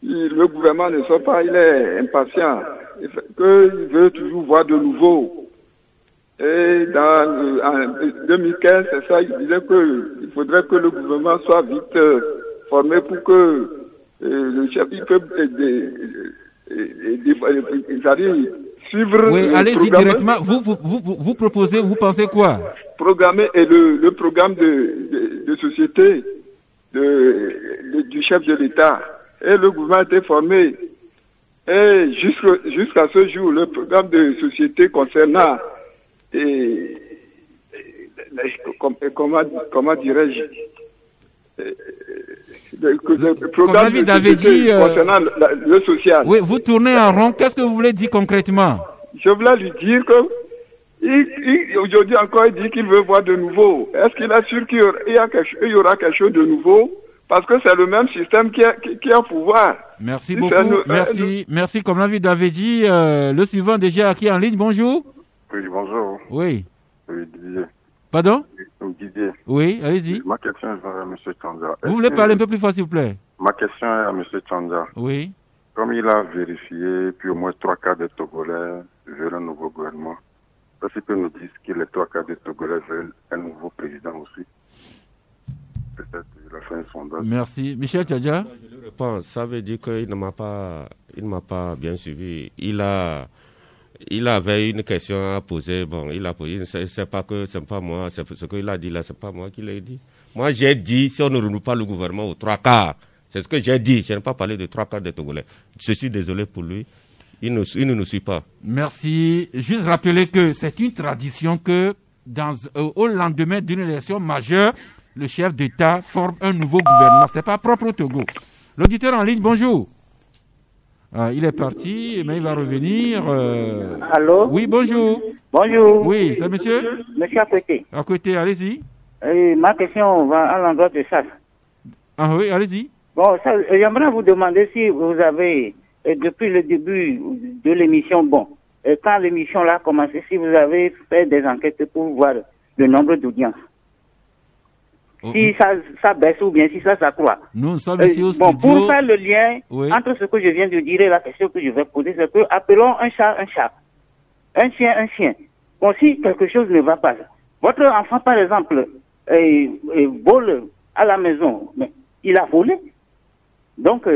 [SPEAKER 10] le gouvernement ne sort pas, il est impatient. Il veut toujours voir de nouveau. Et en 2015, c'est ça, il disait qu'il faudrait que le gouvernement soit vite formé pour que le chef peut suivre.
[SPEAKER 1] Oui, allez-y directement. Vous proposez, vous pensez quoi?
[SPEAKER 10] Programmer le programme de société du chef de l'État. Et le gouvernement a été formé. Et jusqu'à ce jour, le programme de société concernant comment dirais-je, le programme de société concernant le social.
[SPEAKER 1] Oui, vous tournez en rond. Qu'est-ce que vous voulez dire concrètement?
[SPEAKER 10] Je voulais lui dire que aujourd'hui encore, il dit qu'il veut voir de nouveau. Est-ce qu'il est sûr qu'il y aura quelque chose de nouveau Parce que c'est le même système qui est au pouvoir.
[SPEAKER 1] Merci beaucoup. Merci. Comme l'avait dit, le suivant déjà qui est en ligne. Bonjour.
[SPEAKER 11] Oui, bonjour.
[SPEAKER 1] Oui.
[SPEAKER 11] Oui, Didier.
[SPEAKER 1] Pardon?
[SPEAKER 11] Didier.
[SPEAKER 1] Oui, allez-y.
[SPEAKER 11] Ma question est à M. Tchanda.
[SPEAKER 1] Vous voulez parler un peu plus fort, s'il vous plaît?
[SPEAKER 11] Ma question est à M. Tchanda.
[SPEAKER 1] Oui.
[SPEAKER 11] Comme il a vérifié, puis au moins 3 quarts des Togolais veulent un nouveau gouvernement, est-ce qu'il peut nous dire que les 3 quarts des Togolais veulent un nouveau président aussi? Peut-être qu'il a fait un sondage.
[SPEAKER 1] Merci. Michel Tchadja?
[SPEAKER 2] Je le réponds. Ça veut dire qu'il ne m'a pas bien suivi. Il avait une question à poser. Bon, il a posé. C'est pas que c'est pas moi. C'est ce qu'il a dit là. C'est pas moi qui l'ai dit. Moi, j'ai dit si on ne renouvelle pas le gouvernement aux 3 quarts, c'est ce que j'ai dit. Je n'ai pas parlé de 3 quarts des Togolais. Je suis désolé pour lui. Il ne nous suit pas. Merci.
[SPEAKER 1] Juste rappeler que c'est une tradition que au lendemain d'une élection majeure, le chef d'État forme un nouveau gouvernement. C'est pas propre au Togo. L'auditeur en ligne, bonjour. Il est parti, mais il va revenir.
[SPEAKER 12] Allô?
[SPEAKER 1] Oui, bonjour.
[SPEAKER 12] Bonjour.
[SPEAKER 1] Oui, c'est monsieur?
[SPEAKER 12] Monsieur à côté.
[SPEAKER 1] À côté, allez-y.
[SPEAKER 12] Ma question va à l'endroit de ça.
[SPEAKER 1] Ah oui, allez-y.
[SPEAKER 12] Bon, j'aimerais vous demander si vous avez, depuis le début de l'émission, quand l'émission là a commencé, si vous avez fait des enquêtes pour voir le nombre d'audiences. Si ça baisse ou bien si ça s'accroît.
[SPEAKER 1] Nous sommes ici au studio.
[SPEAKER 12] Pour faire le lien entre ce que je viens de dire et la question que je vais poser, c'est que appelons un chat un chat, un chien. Bon, si quelque chose ne va pas, votre enfant par exemple vole à la maison, mais il a volé. Donc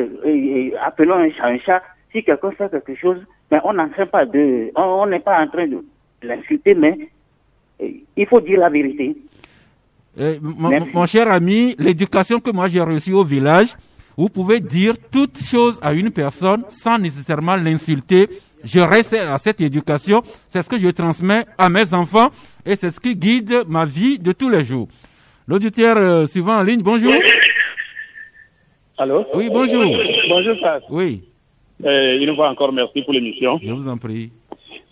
[SPEAKER 12] appelons un chat. Si quelqu'un fait quelque chose, mais on n'est pas en train de l'insulter, mais il faut dire la vérité.
[SPEAKER 1] Mon cher ami, l'éducation que moi j'ai reçue au village, vous pouvez dire toute chose à une personne sans nécessairement l'insulter. Je reste à cette éducation, c'est ce que je transmets à mes enfants et c'est ce qui guide ma vie de tous les jours. L'auditeur suivant en ligne, bonjour.
[SPEAKER 13] Allô?
[SPEAKER 1] Oui, bonjour.
[SPEAKER 13] Bonjour, Fas.
[SPEAKER 1] Oui.
[SPEAKER 13] Une fois encore, merci pour l'émission.
[SPEAKER 1] Je vous en prie.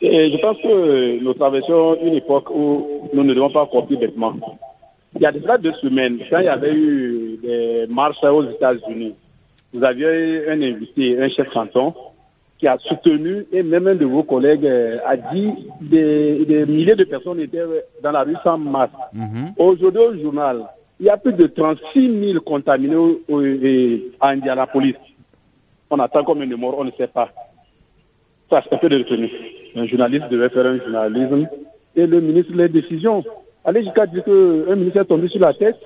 [SPEAKER 13] Je pense que nous traversons une époque où nous ne devons pas copier bêtement. Il y a déjà 2 semaines, quand il y avait eu des marches aux États-Unis, vous aviez un invité, un chef canton, qui a soutenu, et même un de vos collègues a dit des milliers de personnes étaient dans la rue sans masque. Aujourd'hui, au journal, il y a plus de 36 000 contaminés à Indianapolis. On attend combien de morts, on ne sait pas. Ça, c'est un peu de retenue. Un journaliste devait faire un journalisme et le ministre les décisions. Allez jusqu'à dire qu'un ministre est tombé sur la tête,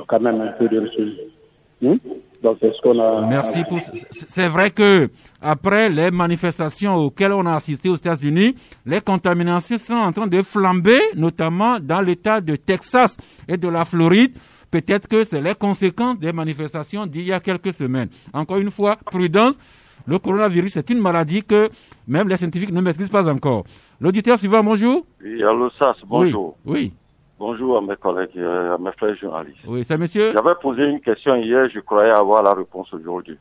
[SPEAKER 13] quand même un peu de retenue. Donc c'est ce qu'on a.
[SPEAKER 1] Merci pour. C'est vrai que après les manifestations auxquelles on a assisté aux États-Unis, les contaminations sont en train de flamber, notamment dans l'État de Texas et de la Floride. Peut-être que c'est les conséquences des manifestations d'il y a quelques semaines. Encore une fois, prudence. Le coronavirus, c'est une maladie que même les scientifiques ne maîtrisent pas encore. L'auditeur suivant, bonjour.
[SPEAKER 14] Oui, allô, Sas, bonjour.
[SPEAKER 1] Oui.
[SPEAKER 14] Bonjour à mes collègues, à mes frères journalistes.
[SPEAKER 1] Oui, c'est monsieur.
[SPEAKER 14] J'avais posé une question hier, je croyais avoir la réponse aujourd'hui.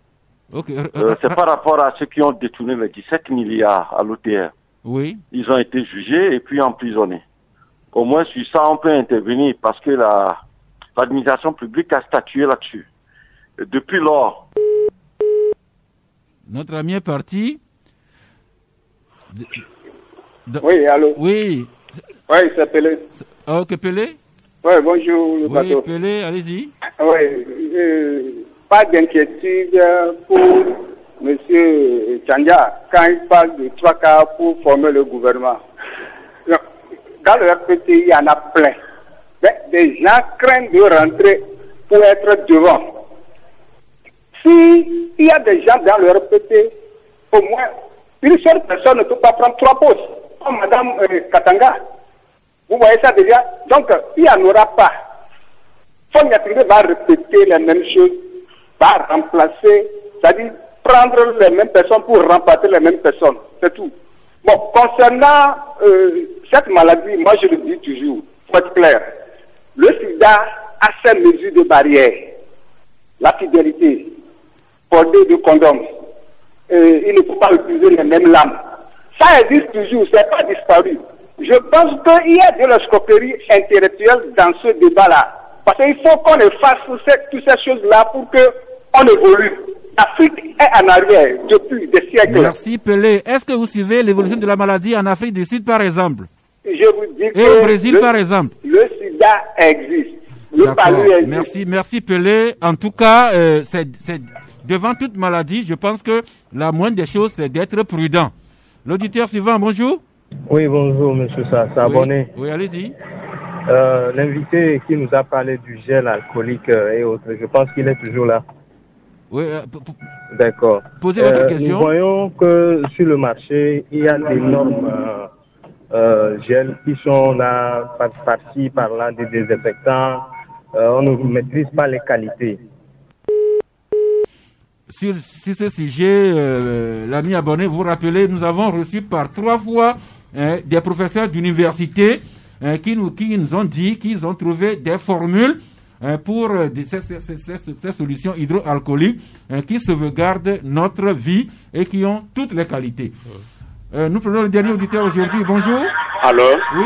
[SPEAKER 1] Okay.
[SPEAKER 14] C'est par rapport à ceux qui ont détourné les 17 milliards à l'OTR.
[SPEAKER 1] Oui.
[SPEAKER 14] Ils ont été jugés et puis emprisonnés. Au moins sur ça, on peut intervenir parce que l'administration publique a statué là-dessus. Depuis lors...
[SPEAKER 1] Notre ami est parti.
[SPEAKER 15] Oui, allô.
[SPEAKER 1] Oui.
[SPEAKER 15] Oui, c'est Pelé.
[SPEAKER 1] Ok, Pelé.
[SPEAKER 15] Oui, bonjour. Le
[SPEAKER 1] oui, Pelé, allez-y.
[SPEAKER 15] Oui, pas d'inquiétude pour M. Tchanda quand il parle de 3 quarts pour former le gouvernement. Dans le RPT, il y en a plein. Mais des gens craignent de rentrer pour être devant. S'il y a des gens dans le RPT, au moins, une seule personne ne peut pas prendre 3 postes, comme Mme Katanga. Vous voyez ça déjà? Donc, il n'y en aura pas. Fognatine va répéter les mêmes choses, va remplacer, c'est-à-dire prendre les mêmes personnes pour remplacer les mêmes personnes. C'est tout. Bon, concernant cette maladie, moi je le dis toujours, pour être clair, le sida a ses mesures de barrière. La fidélité, porter de condom, il ne faut pas utiliser les mêmes lames. Ça existe toujours, c'est pas disparu. Je pense qu'il y a de l'escroquerie intellectuelle dans ce débat-là. Parce qu'il faut qu'on efface toutes ces choses-là pour qu'on évolue. L'Afrique est en arrière depuis des siècles.
[SPEAKER 1] Merci Pelé. Est-ce que vous suivez l'évolution de la maladie en Afrique du Sud par exemple?
[SPEAKER 15] Je vous dis que...
[SPEAKER 1] Et au Brésil par exemple?
[SPEAKER 15] Le sida existe. Le palu existe.
[SPEAKER 1] Merci Pelé. En tout cas, c'est devant toute maladie, je pense que la moindre des choses, c'est d'être prudent. L'auditeur suivant, bonjour.
[SPEAKER 16] Oui, bonjour, monsieur Sabonné.
[SPEAKER 1] Oui, allez-y.
[SPEAKER 16] L'invité qui nous a parlé du gel alcoolique et autres, je pense qu'il est toujours là.
[SPEAKER 1] Oui,
[SPEAKER 16] d'accord.
[SPEAKER 1] Posez votre question.
[SPEAKER 16] Nous voyons que sur le marché, il y a d'énormes gels qui sont là, par-ci, par-là, des désinfectants. On ne maîtrise pas les qualités.
[SPEAKER 1] Sur ce sujet, l'ami abonné, vous rappelez, nous avons reçu par 3 fois des professeurs d'université qui nous ont dit qu'ils ont trouvé des formules pour ces solutions hydroalcooliques qui sauvegardent notre vie et qui ont toutes les qualités. Nous prenons le dernier auditeur aujourd'hui. Bonjour.
[SPEAKER 17] Allô?
[SPEAKER 1] Oui.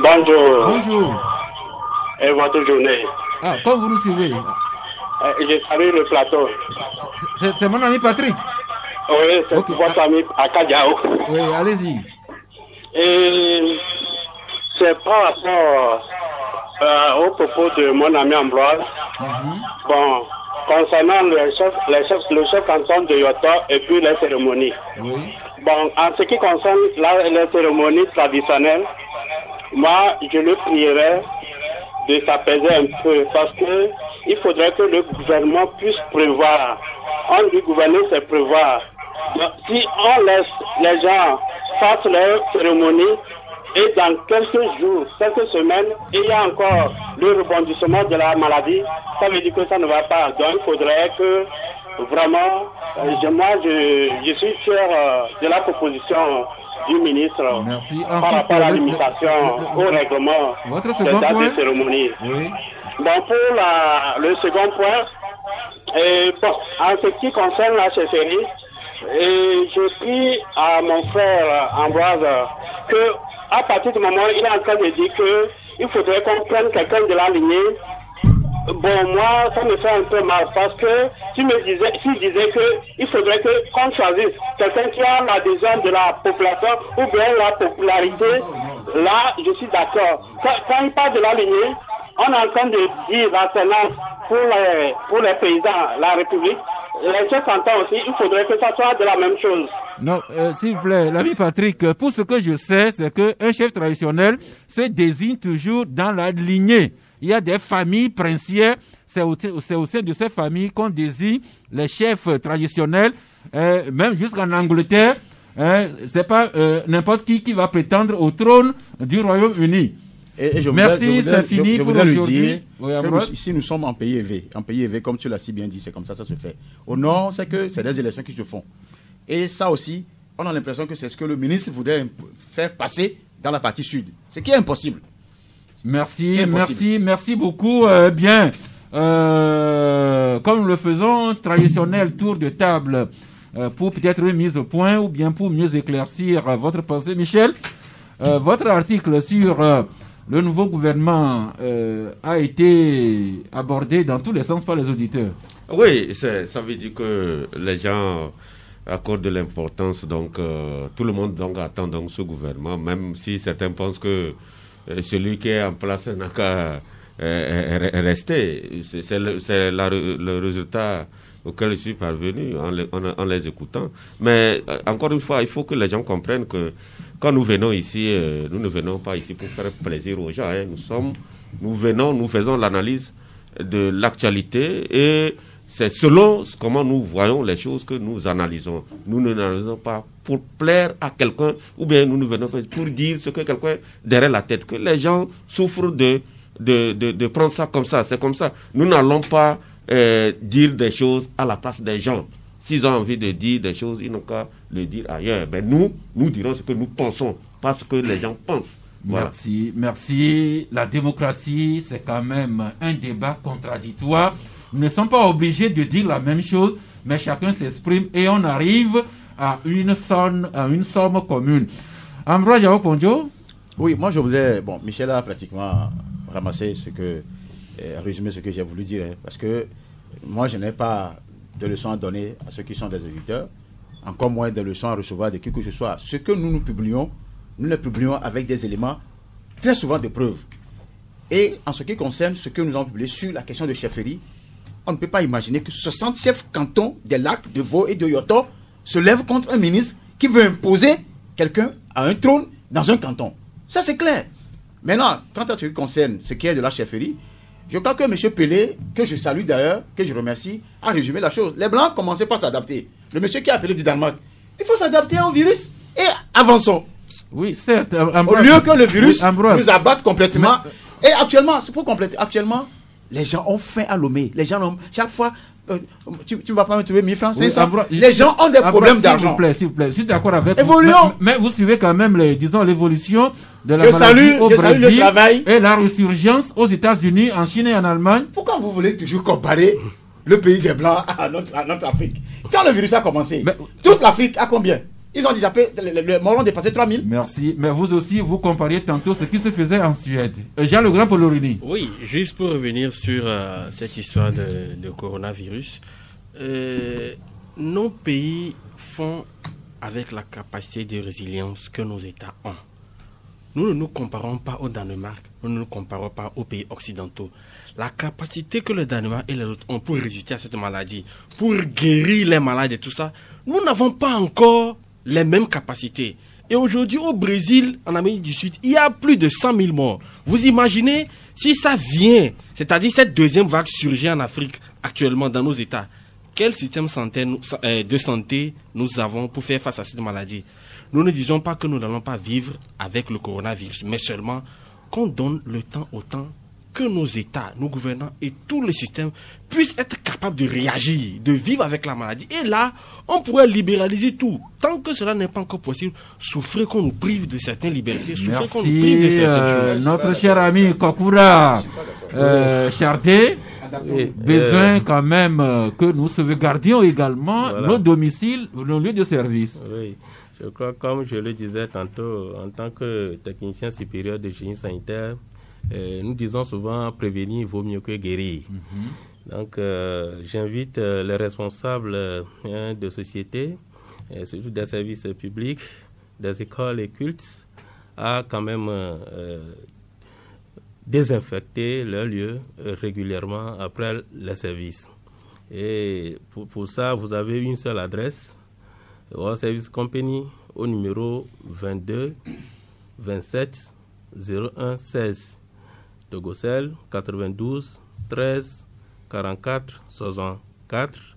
[SPEAKER 17] Bonjour.
[SPEAKER 1] Bonjour.
[SPEAKER 17] Et votre journée?
[SPEAKER 1] Ah, comme vous nous suivez.
[SPEAKER 17] Je salue le plateau.
[SPEAKER 1] C'est mon ami Patrick.
[SPEAKER 17] Oui, c'est votre ami Akadiao.
[SPEAKER 1] Oui, allez-y.
[SPEAKER 17] Et c'est par rapport au propos de mon ami Ambroise. Bon, concernant le chef canton de Yoto et puis les cérémonies.
[SPEAKER 1] Oui.
[SPEAKER 17] Bon, en ce qui concerne les cérémonies traditionnelles, moi, je le prierais de s'apaiser un peu parce que il faudrait que le gouvernement puisse prévoir. On dit gouverner, c'est prévoir. Donc, si on laisse les gens faire leur cérémonie et dans quelques jours, quelques semaines, il y a encore le rebondissement de la maladie, ça veut dire que ça ne va pas. Donc il faudrait que vraiment, je suis fier de la proposition du ministre.
[SPEAKER 1] Merci.
[SPEAKER 17] Par rapport à la limitation au règlement des dates de cérémonie.
[SPEAKER 1] Oui.
[SPEAKER 17] Donc pour le second point, en ce qui concerne la chefferie, je prie à mon frère Ambroise que à partir du moment où il est en train de dire qu'il faudrait qu'on prenne quelqu'un de la lignée, bon, moi, ça me fait un peu mal parce que s'il disait qu'il faudrait qu'on choisisse quelqu'un qui a l'adhésion de la population ou bien la popularité, là, je suis d'accord. Quand il parle de la lignée, on est en train de dire l'alternance pour les paysans, la République. Les chefs cantons aussi, il faudrait que ça soit de la même chose.
[SPEAKER 1] Non, s'il vous plaît, l'ami Patrick, pour ce que je sais, c'est qu'un chef traditionnel se désigne toujours dans la lignée. Il y a des familles princières, c'est au sein de ces familles qu'on désigne les chefs traditionnels, même jusqu'en Angleterre, c'est pas n'importe qui va prétendre au trône du Royaume-Uni. Merci, c'est fini pour aujourd'hui.
[SPEAKER 4] Ici, nous sommes en pays élevé, comme tu l'as si bien dit, c'est comme ça se fait. Au nord, c'est des élections qui se font. Et ça aussi, on a l'impression que c'est ce que le ministre voudrait faire passer dans la partie sud, ce qui est impossible.
[SPEAKER 1] Merci beaucoup. Bien, comme nous le faisons, traditionnel tour de table pour peut-être une mise au point ou bien pour mieux éclaircir votre pensée. Michel, votre article sur le nouveau gouvernement a été abordé dans tous les sens par les auditeurs.
[SPEAKER 2] Oui, ça veut dire que les gens accordent de l'importance, donc tout le monde donc attend donc ce gouvernement, même si certains pensent que celui qui est en place n'a qu'à rester. C'est le résultat auquel je suis parvenu en les écoutant. Mais encore une fois, il faut que les gens comprennent que quand nous venons ici, nous ne venons pas ici pour faire plaisir aux gens. Nous faisons l'analyse de l'actualité et c'est selon comment nous voyons les choses que nous analysons. Nous n'analysons pas pour plaire à quelqu'un ou bien nous ne venons pas pour dire ce que quelqu'un derrière la tête. Que les gens souffrent de prendre ça comme ça. C'est comme ça. Nous n'allons pas dire des choses à la place des gens. S'ils ont envie de dire des choses, ils n'ont qu'à le dire ailleurs. Ben nous dirons ce que nous pensons, pas ce que les gens pensent. Voilà.
[SPEAKER 1] Merci. La démocratie, c'est quand même un débat contradictoire. Nous ne sommes pas obligés de dire la même chose, mais chacun s'exprime et on arrive à une somme commune. Ambroise Yao Ponjo.
[SPEAKER 4] Oui, moi je voudrais... Bon, Michel a pratiquement ramasser résumer ce que j'ai voulu dire. Parce que moi, je n'ai pas de leçons à donner à ceux qui sont des auditeurs, encore moins de leçons à recevoir de qui que ce soit. Ce que nous publions, nous les publions avec des éléments très souvent de preuves. Et en ce qui concerne ce que nous avons publié sur la question de chefferie, on ne peut pas imaginer que 60 chefs cantons des lacs de Vaud et de Yoto se lèvent contre un ministre qui veut imposer quelqu'un à un trône dans un canton. Ça, c'est clair. Maintenant, quant à ce qui concerne ce qui est de la chefferie, je crois que M. Pelé, que je salue d'ailleurs, que je remercie, a résumé la chose. Les Blancs commençaient par s'adapter. Le monsieur qui a appelé du Danemark, il faut s'adapter au virus et avançons.
[SPEAKER 1] Oui, certes.
[SPEAKER 4] Au lieu que le virus nous abatte complètement. Et actuellement, c'est pour compléter, actuellement, les gens ont faim à Lomé. Les gens ont, chaque fois, tu ne vas pas me trouver 1000 francs, c'est ça. Les gens ont des problèmes d'argent.
[SPEAKER 1] S'il vous plaît, je suis d'accord avec vous.
[SPEAKER 4] Évoluons.
[SPEAKER 1] Mais vous suivez quand même, l'évolution de la maladie au Brésil
[SPEAKER 4] le travail.
[SPEAKER 1] Et la résurgence aux États-Unis, en Chine et en Allemagne.
[SPEAKER 4] Pourquoi vous voulez toujours comparer le pays des Blancs à notre Afrique? Quand le virus a commencé, toute l'Afrique a combien? Ils ont déjà les morts ont dépassé 3000.
[SPEAKER 1] Merci. Mais vous aussi, vous compariez tantôt ce qui se faisait en Suède. Jean Le Grand Polorini.
[SPEAKER 3] Oui, juste pour revenir sur cette histoire de coronavirus. Nos pays font avec la capacité de résilience que nos États ont. Nous ne nous comparons pas au Danemark, nous ne nous comparons pas aux pays occidentaux. La capacité que le Danemark et les autres ont pour résister à cette maladie, pour guérir les malades et tout ça, nous n'avons pas encore les mêmes capacités. Et aujourd'hui, au Brésil, en Amérique du Sud, il y a plus de 100 000 morts. Vous imaginez si ça vient, c'est-à-dire cette deuxième vague surgit en Afrique actuellement dans nos États, quel système de santé nous avons pour faire face à cette maladie? Nous ne disons pas que nous n'allons pas vivre avec le coronavirus, mais seulement qu'on donne le temps au temps, que nos États, nos gouvernants et tout le système puissent être capables de réagir, de vivre avec la maladie. Et là, on pourrait libéraliser tout. Tant que cela n'est pas encore possible, souffrez qu'on nous prive de certaines libertés, souffrez qu'on nous prive de certaines choses.
[SPEAKER 1] Notre cher ami Kokura Chardé, besoin quand même que nous sauvegardions également nos domiciles, nos lieux de service.
[SPEAKER 5] Oui. Je crois, comme je le disais tantôt, en tant que technicien supérieur de génie sanitaire, nous disons souvent prévenir vaut mieux que guérir. Donc, j'invite les responsables de sociétés, surtout des services publics, des écoles et cultes, à quand même désinfecter leurs lieux régulièrement après les services. Et pour ça, vous avez une seule adresse, World Service Company, au numéro 22 27 01 16. de Gossel, 92 13 44 64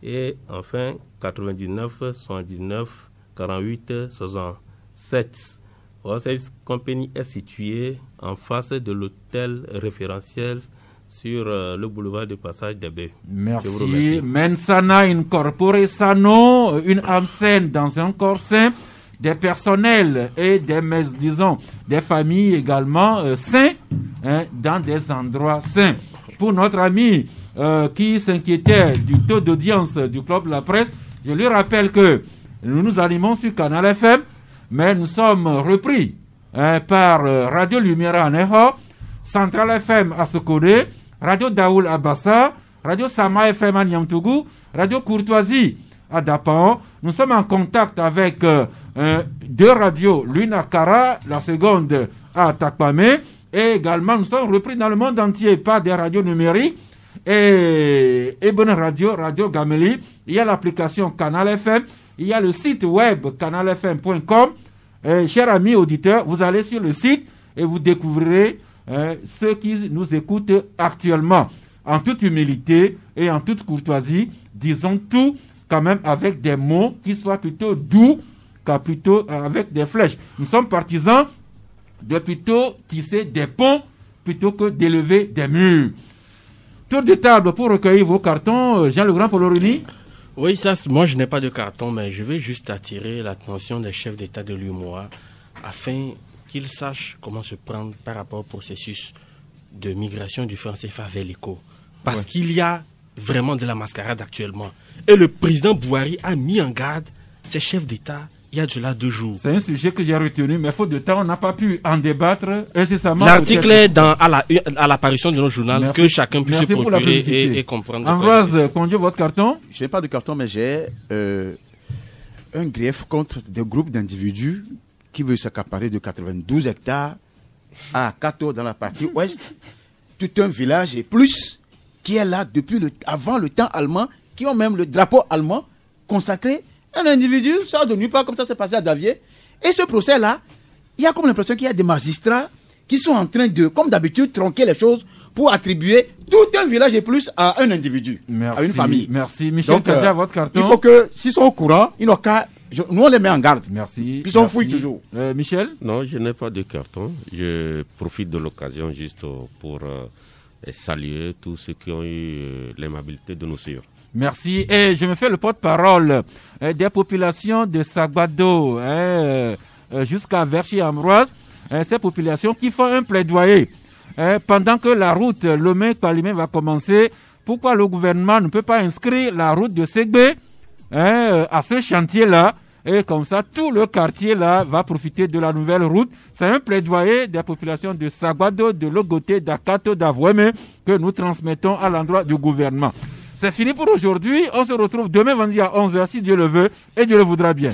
[SPEAKER 5] et enfin 99 79 48 67. World Service Company est situé en face de l'hôtel référentiel sur le boulevard du Passage des Baies.
[SPEAKER 1] Merci. Mensana Incorpore Sano, une âme saine dans un corps sain, des personnels et des familles également sains, dans des endroits sains. Pour notre ami qui s'inquiétait du taux d'audience du Club de la Presse, je lui rappelle que nous nous animons sur Canal FM, mais nous sommes repris par Radio Lumière à Neho, Central FM à Sokode, Radio Daoul à Bassa, Radio Sama FM à Niamtougou, Radio Courtoisie à Dapan. Nous sommes en contact avec deux radios, l'une à Kara, la seconde à Takpame, et également nous sommes repris dans le monde entier par des radios numériques et Ebon Radio, Radio Gameli. Il y a l'application Canal FM, il y a le site web canalfm.com. Chers amis auditeurs, vous allez sur le site et vous découvrirez ceux qui nous écoutent actuellement. En toute humilité et en toute courtoisie, disons tout quand même avec des mots qui soient plutôt doux qu'à plutôt avec des flèches. Nous sommes partisans de plutôt tisser des ponts plutôt que d'élever des murs. Tour de table pour recueillir vos cartons. Jean Le Grand Polorini.
[SPEAKER 3] Oui, ça, moi je n'ai pas de carton, mais je vais juste attirer l'attention des chefs d'État de l'UEMOA afin qu'ils sachent comment se prendre par rapport au processus de migration du franc CFA vers l'éco. Parce qu'il y a vraiment de la mascarade actuellement. Et le président Bouhari a mis en garde ces chefs d'État. il y a déjà 2 jours.
[SPEAKER 1] C'est un sujet que j'ai retenu, mais faute de temps, on n'a pas pu en débattre incessamment.
[SPEAKER 3] L'article est à l'apparition de notre journal, que chacun puisse se procurer et comprendre.
[SPEAKER 1] Ambroise, conduisez votre carton.
[SPEAKER 4] Je n'ai pas de carton, mais j'ai un grief contre des groupes d'individus qui veulent s'accaparer de 92 hectares à Kato dans la partie ouest, tout un village et plus, qui est là depuis avant le temps allemand, qui ont même le drapeau allemand consacré. Un individu sort de nulle part, comme ça s'est passé à Davier. Et ce procès-là, il y a comme l'impression qu'il y a des magistrats qui sont en train de, comme d'habitude, tronquer les choses pour attribuer tout un village et plus à un individu, à une famille.
[SPEAKER 1] Merci. Michel Kadia, votre carton.
[SPEAKER 4] Il faut que, s'ils sont au courant, ils n'ont qu'à... Nous, on les met en garde.
[SPEAKER 1] Merci.
[SPEAKER 4] Puis on fouille toujours.
[SPEAKER 1] Michel?
[SPEAKER 2] Non, je n'ai pas de carton. Je profite de l'occasion juste pour saluer tous ceux qui ont eu l'aimabilité de nous suivre.
[SPEAKER 1] Merci. Et je me fais le porte-parole des populations de Sagbado jusqu'à Verchier-Ambroise. Ces populations qui font un plaidoyer. Pendant que la route Lomé-Palimé va commencer, pourquoi le gouvernement ne peut pas inscrire la route de Ségbé à ce chantier-là? Et comme ça, tout le quartier-là va profiter de la nouvelle route. C'est un plaidoyer des populations de Sagbado, de Logoté, d'Akato, d'Avouémé que nous transmettons à l'endroit du gouvernement. C'est fini pour aujourd'hui. On se retrouve demain vendredi à 11h si Dieu le veut et Dieu le voudra bien.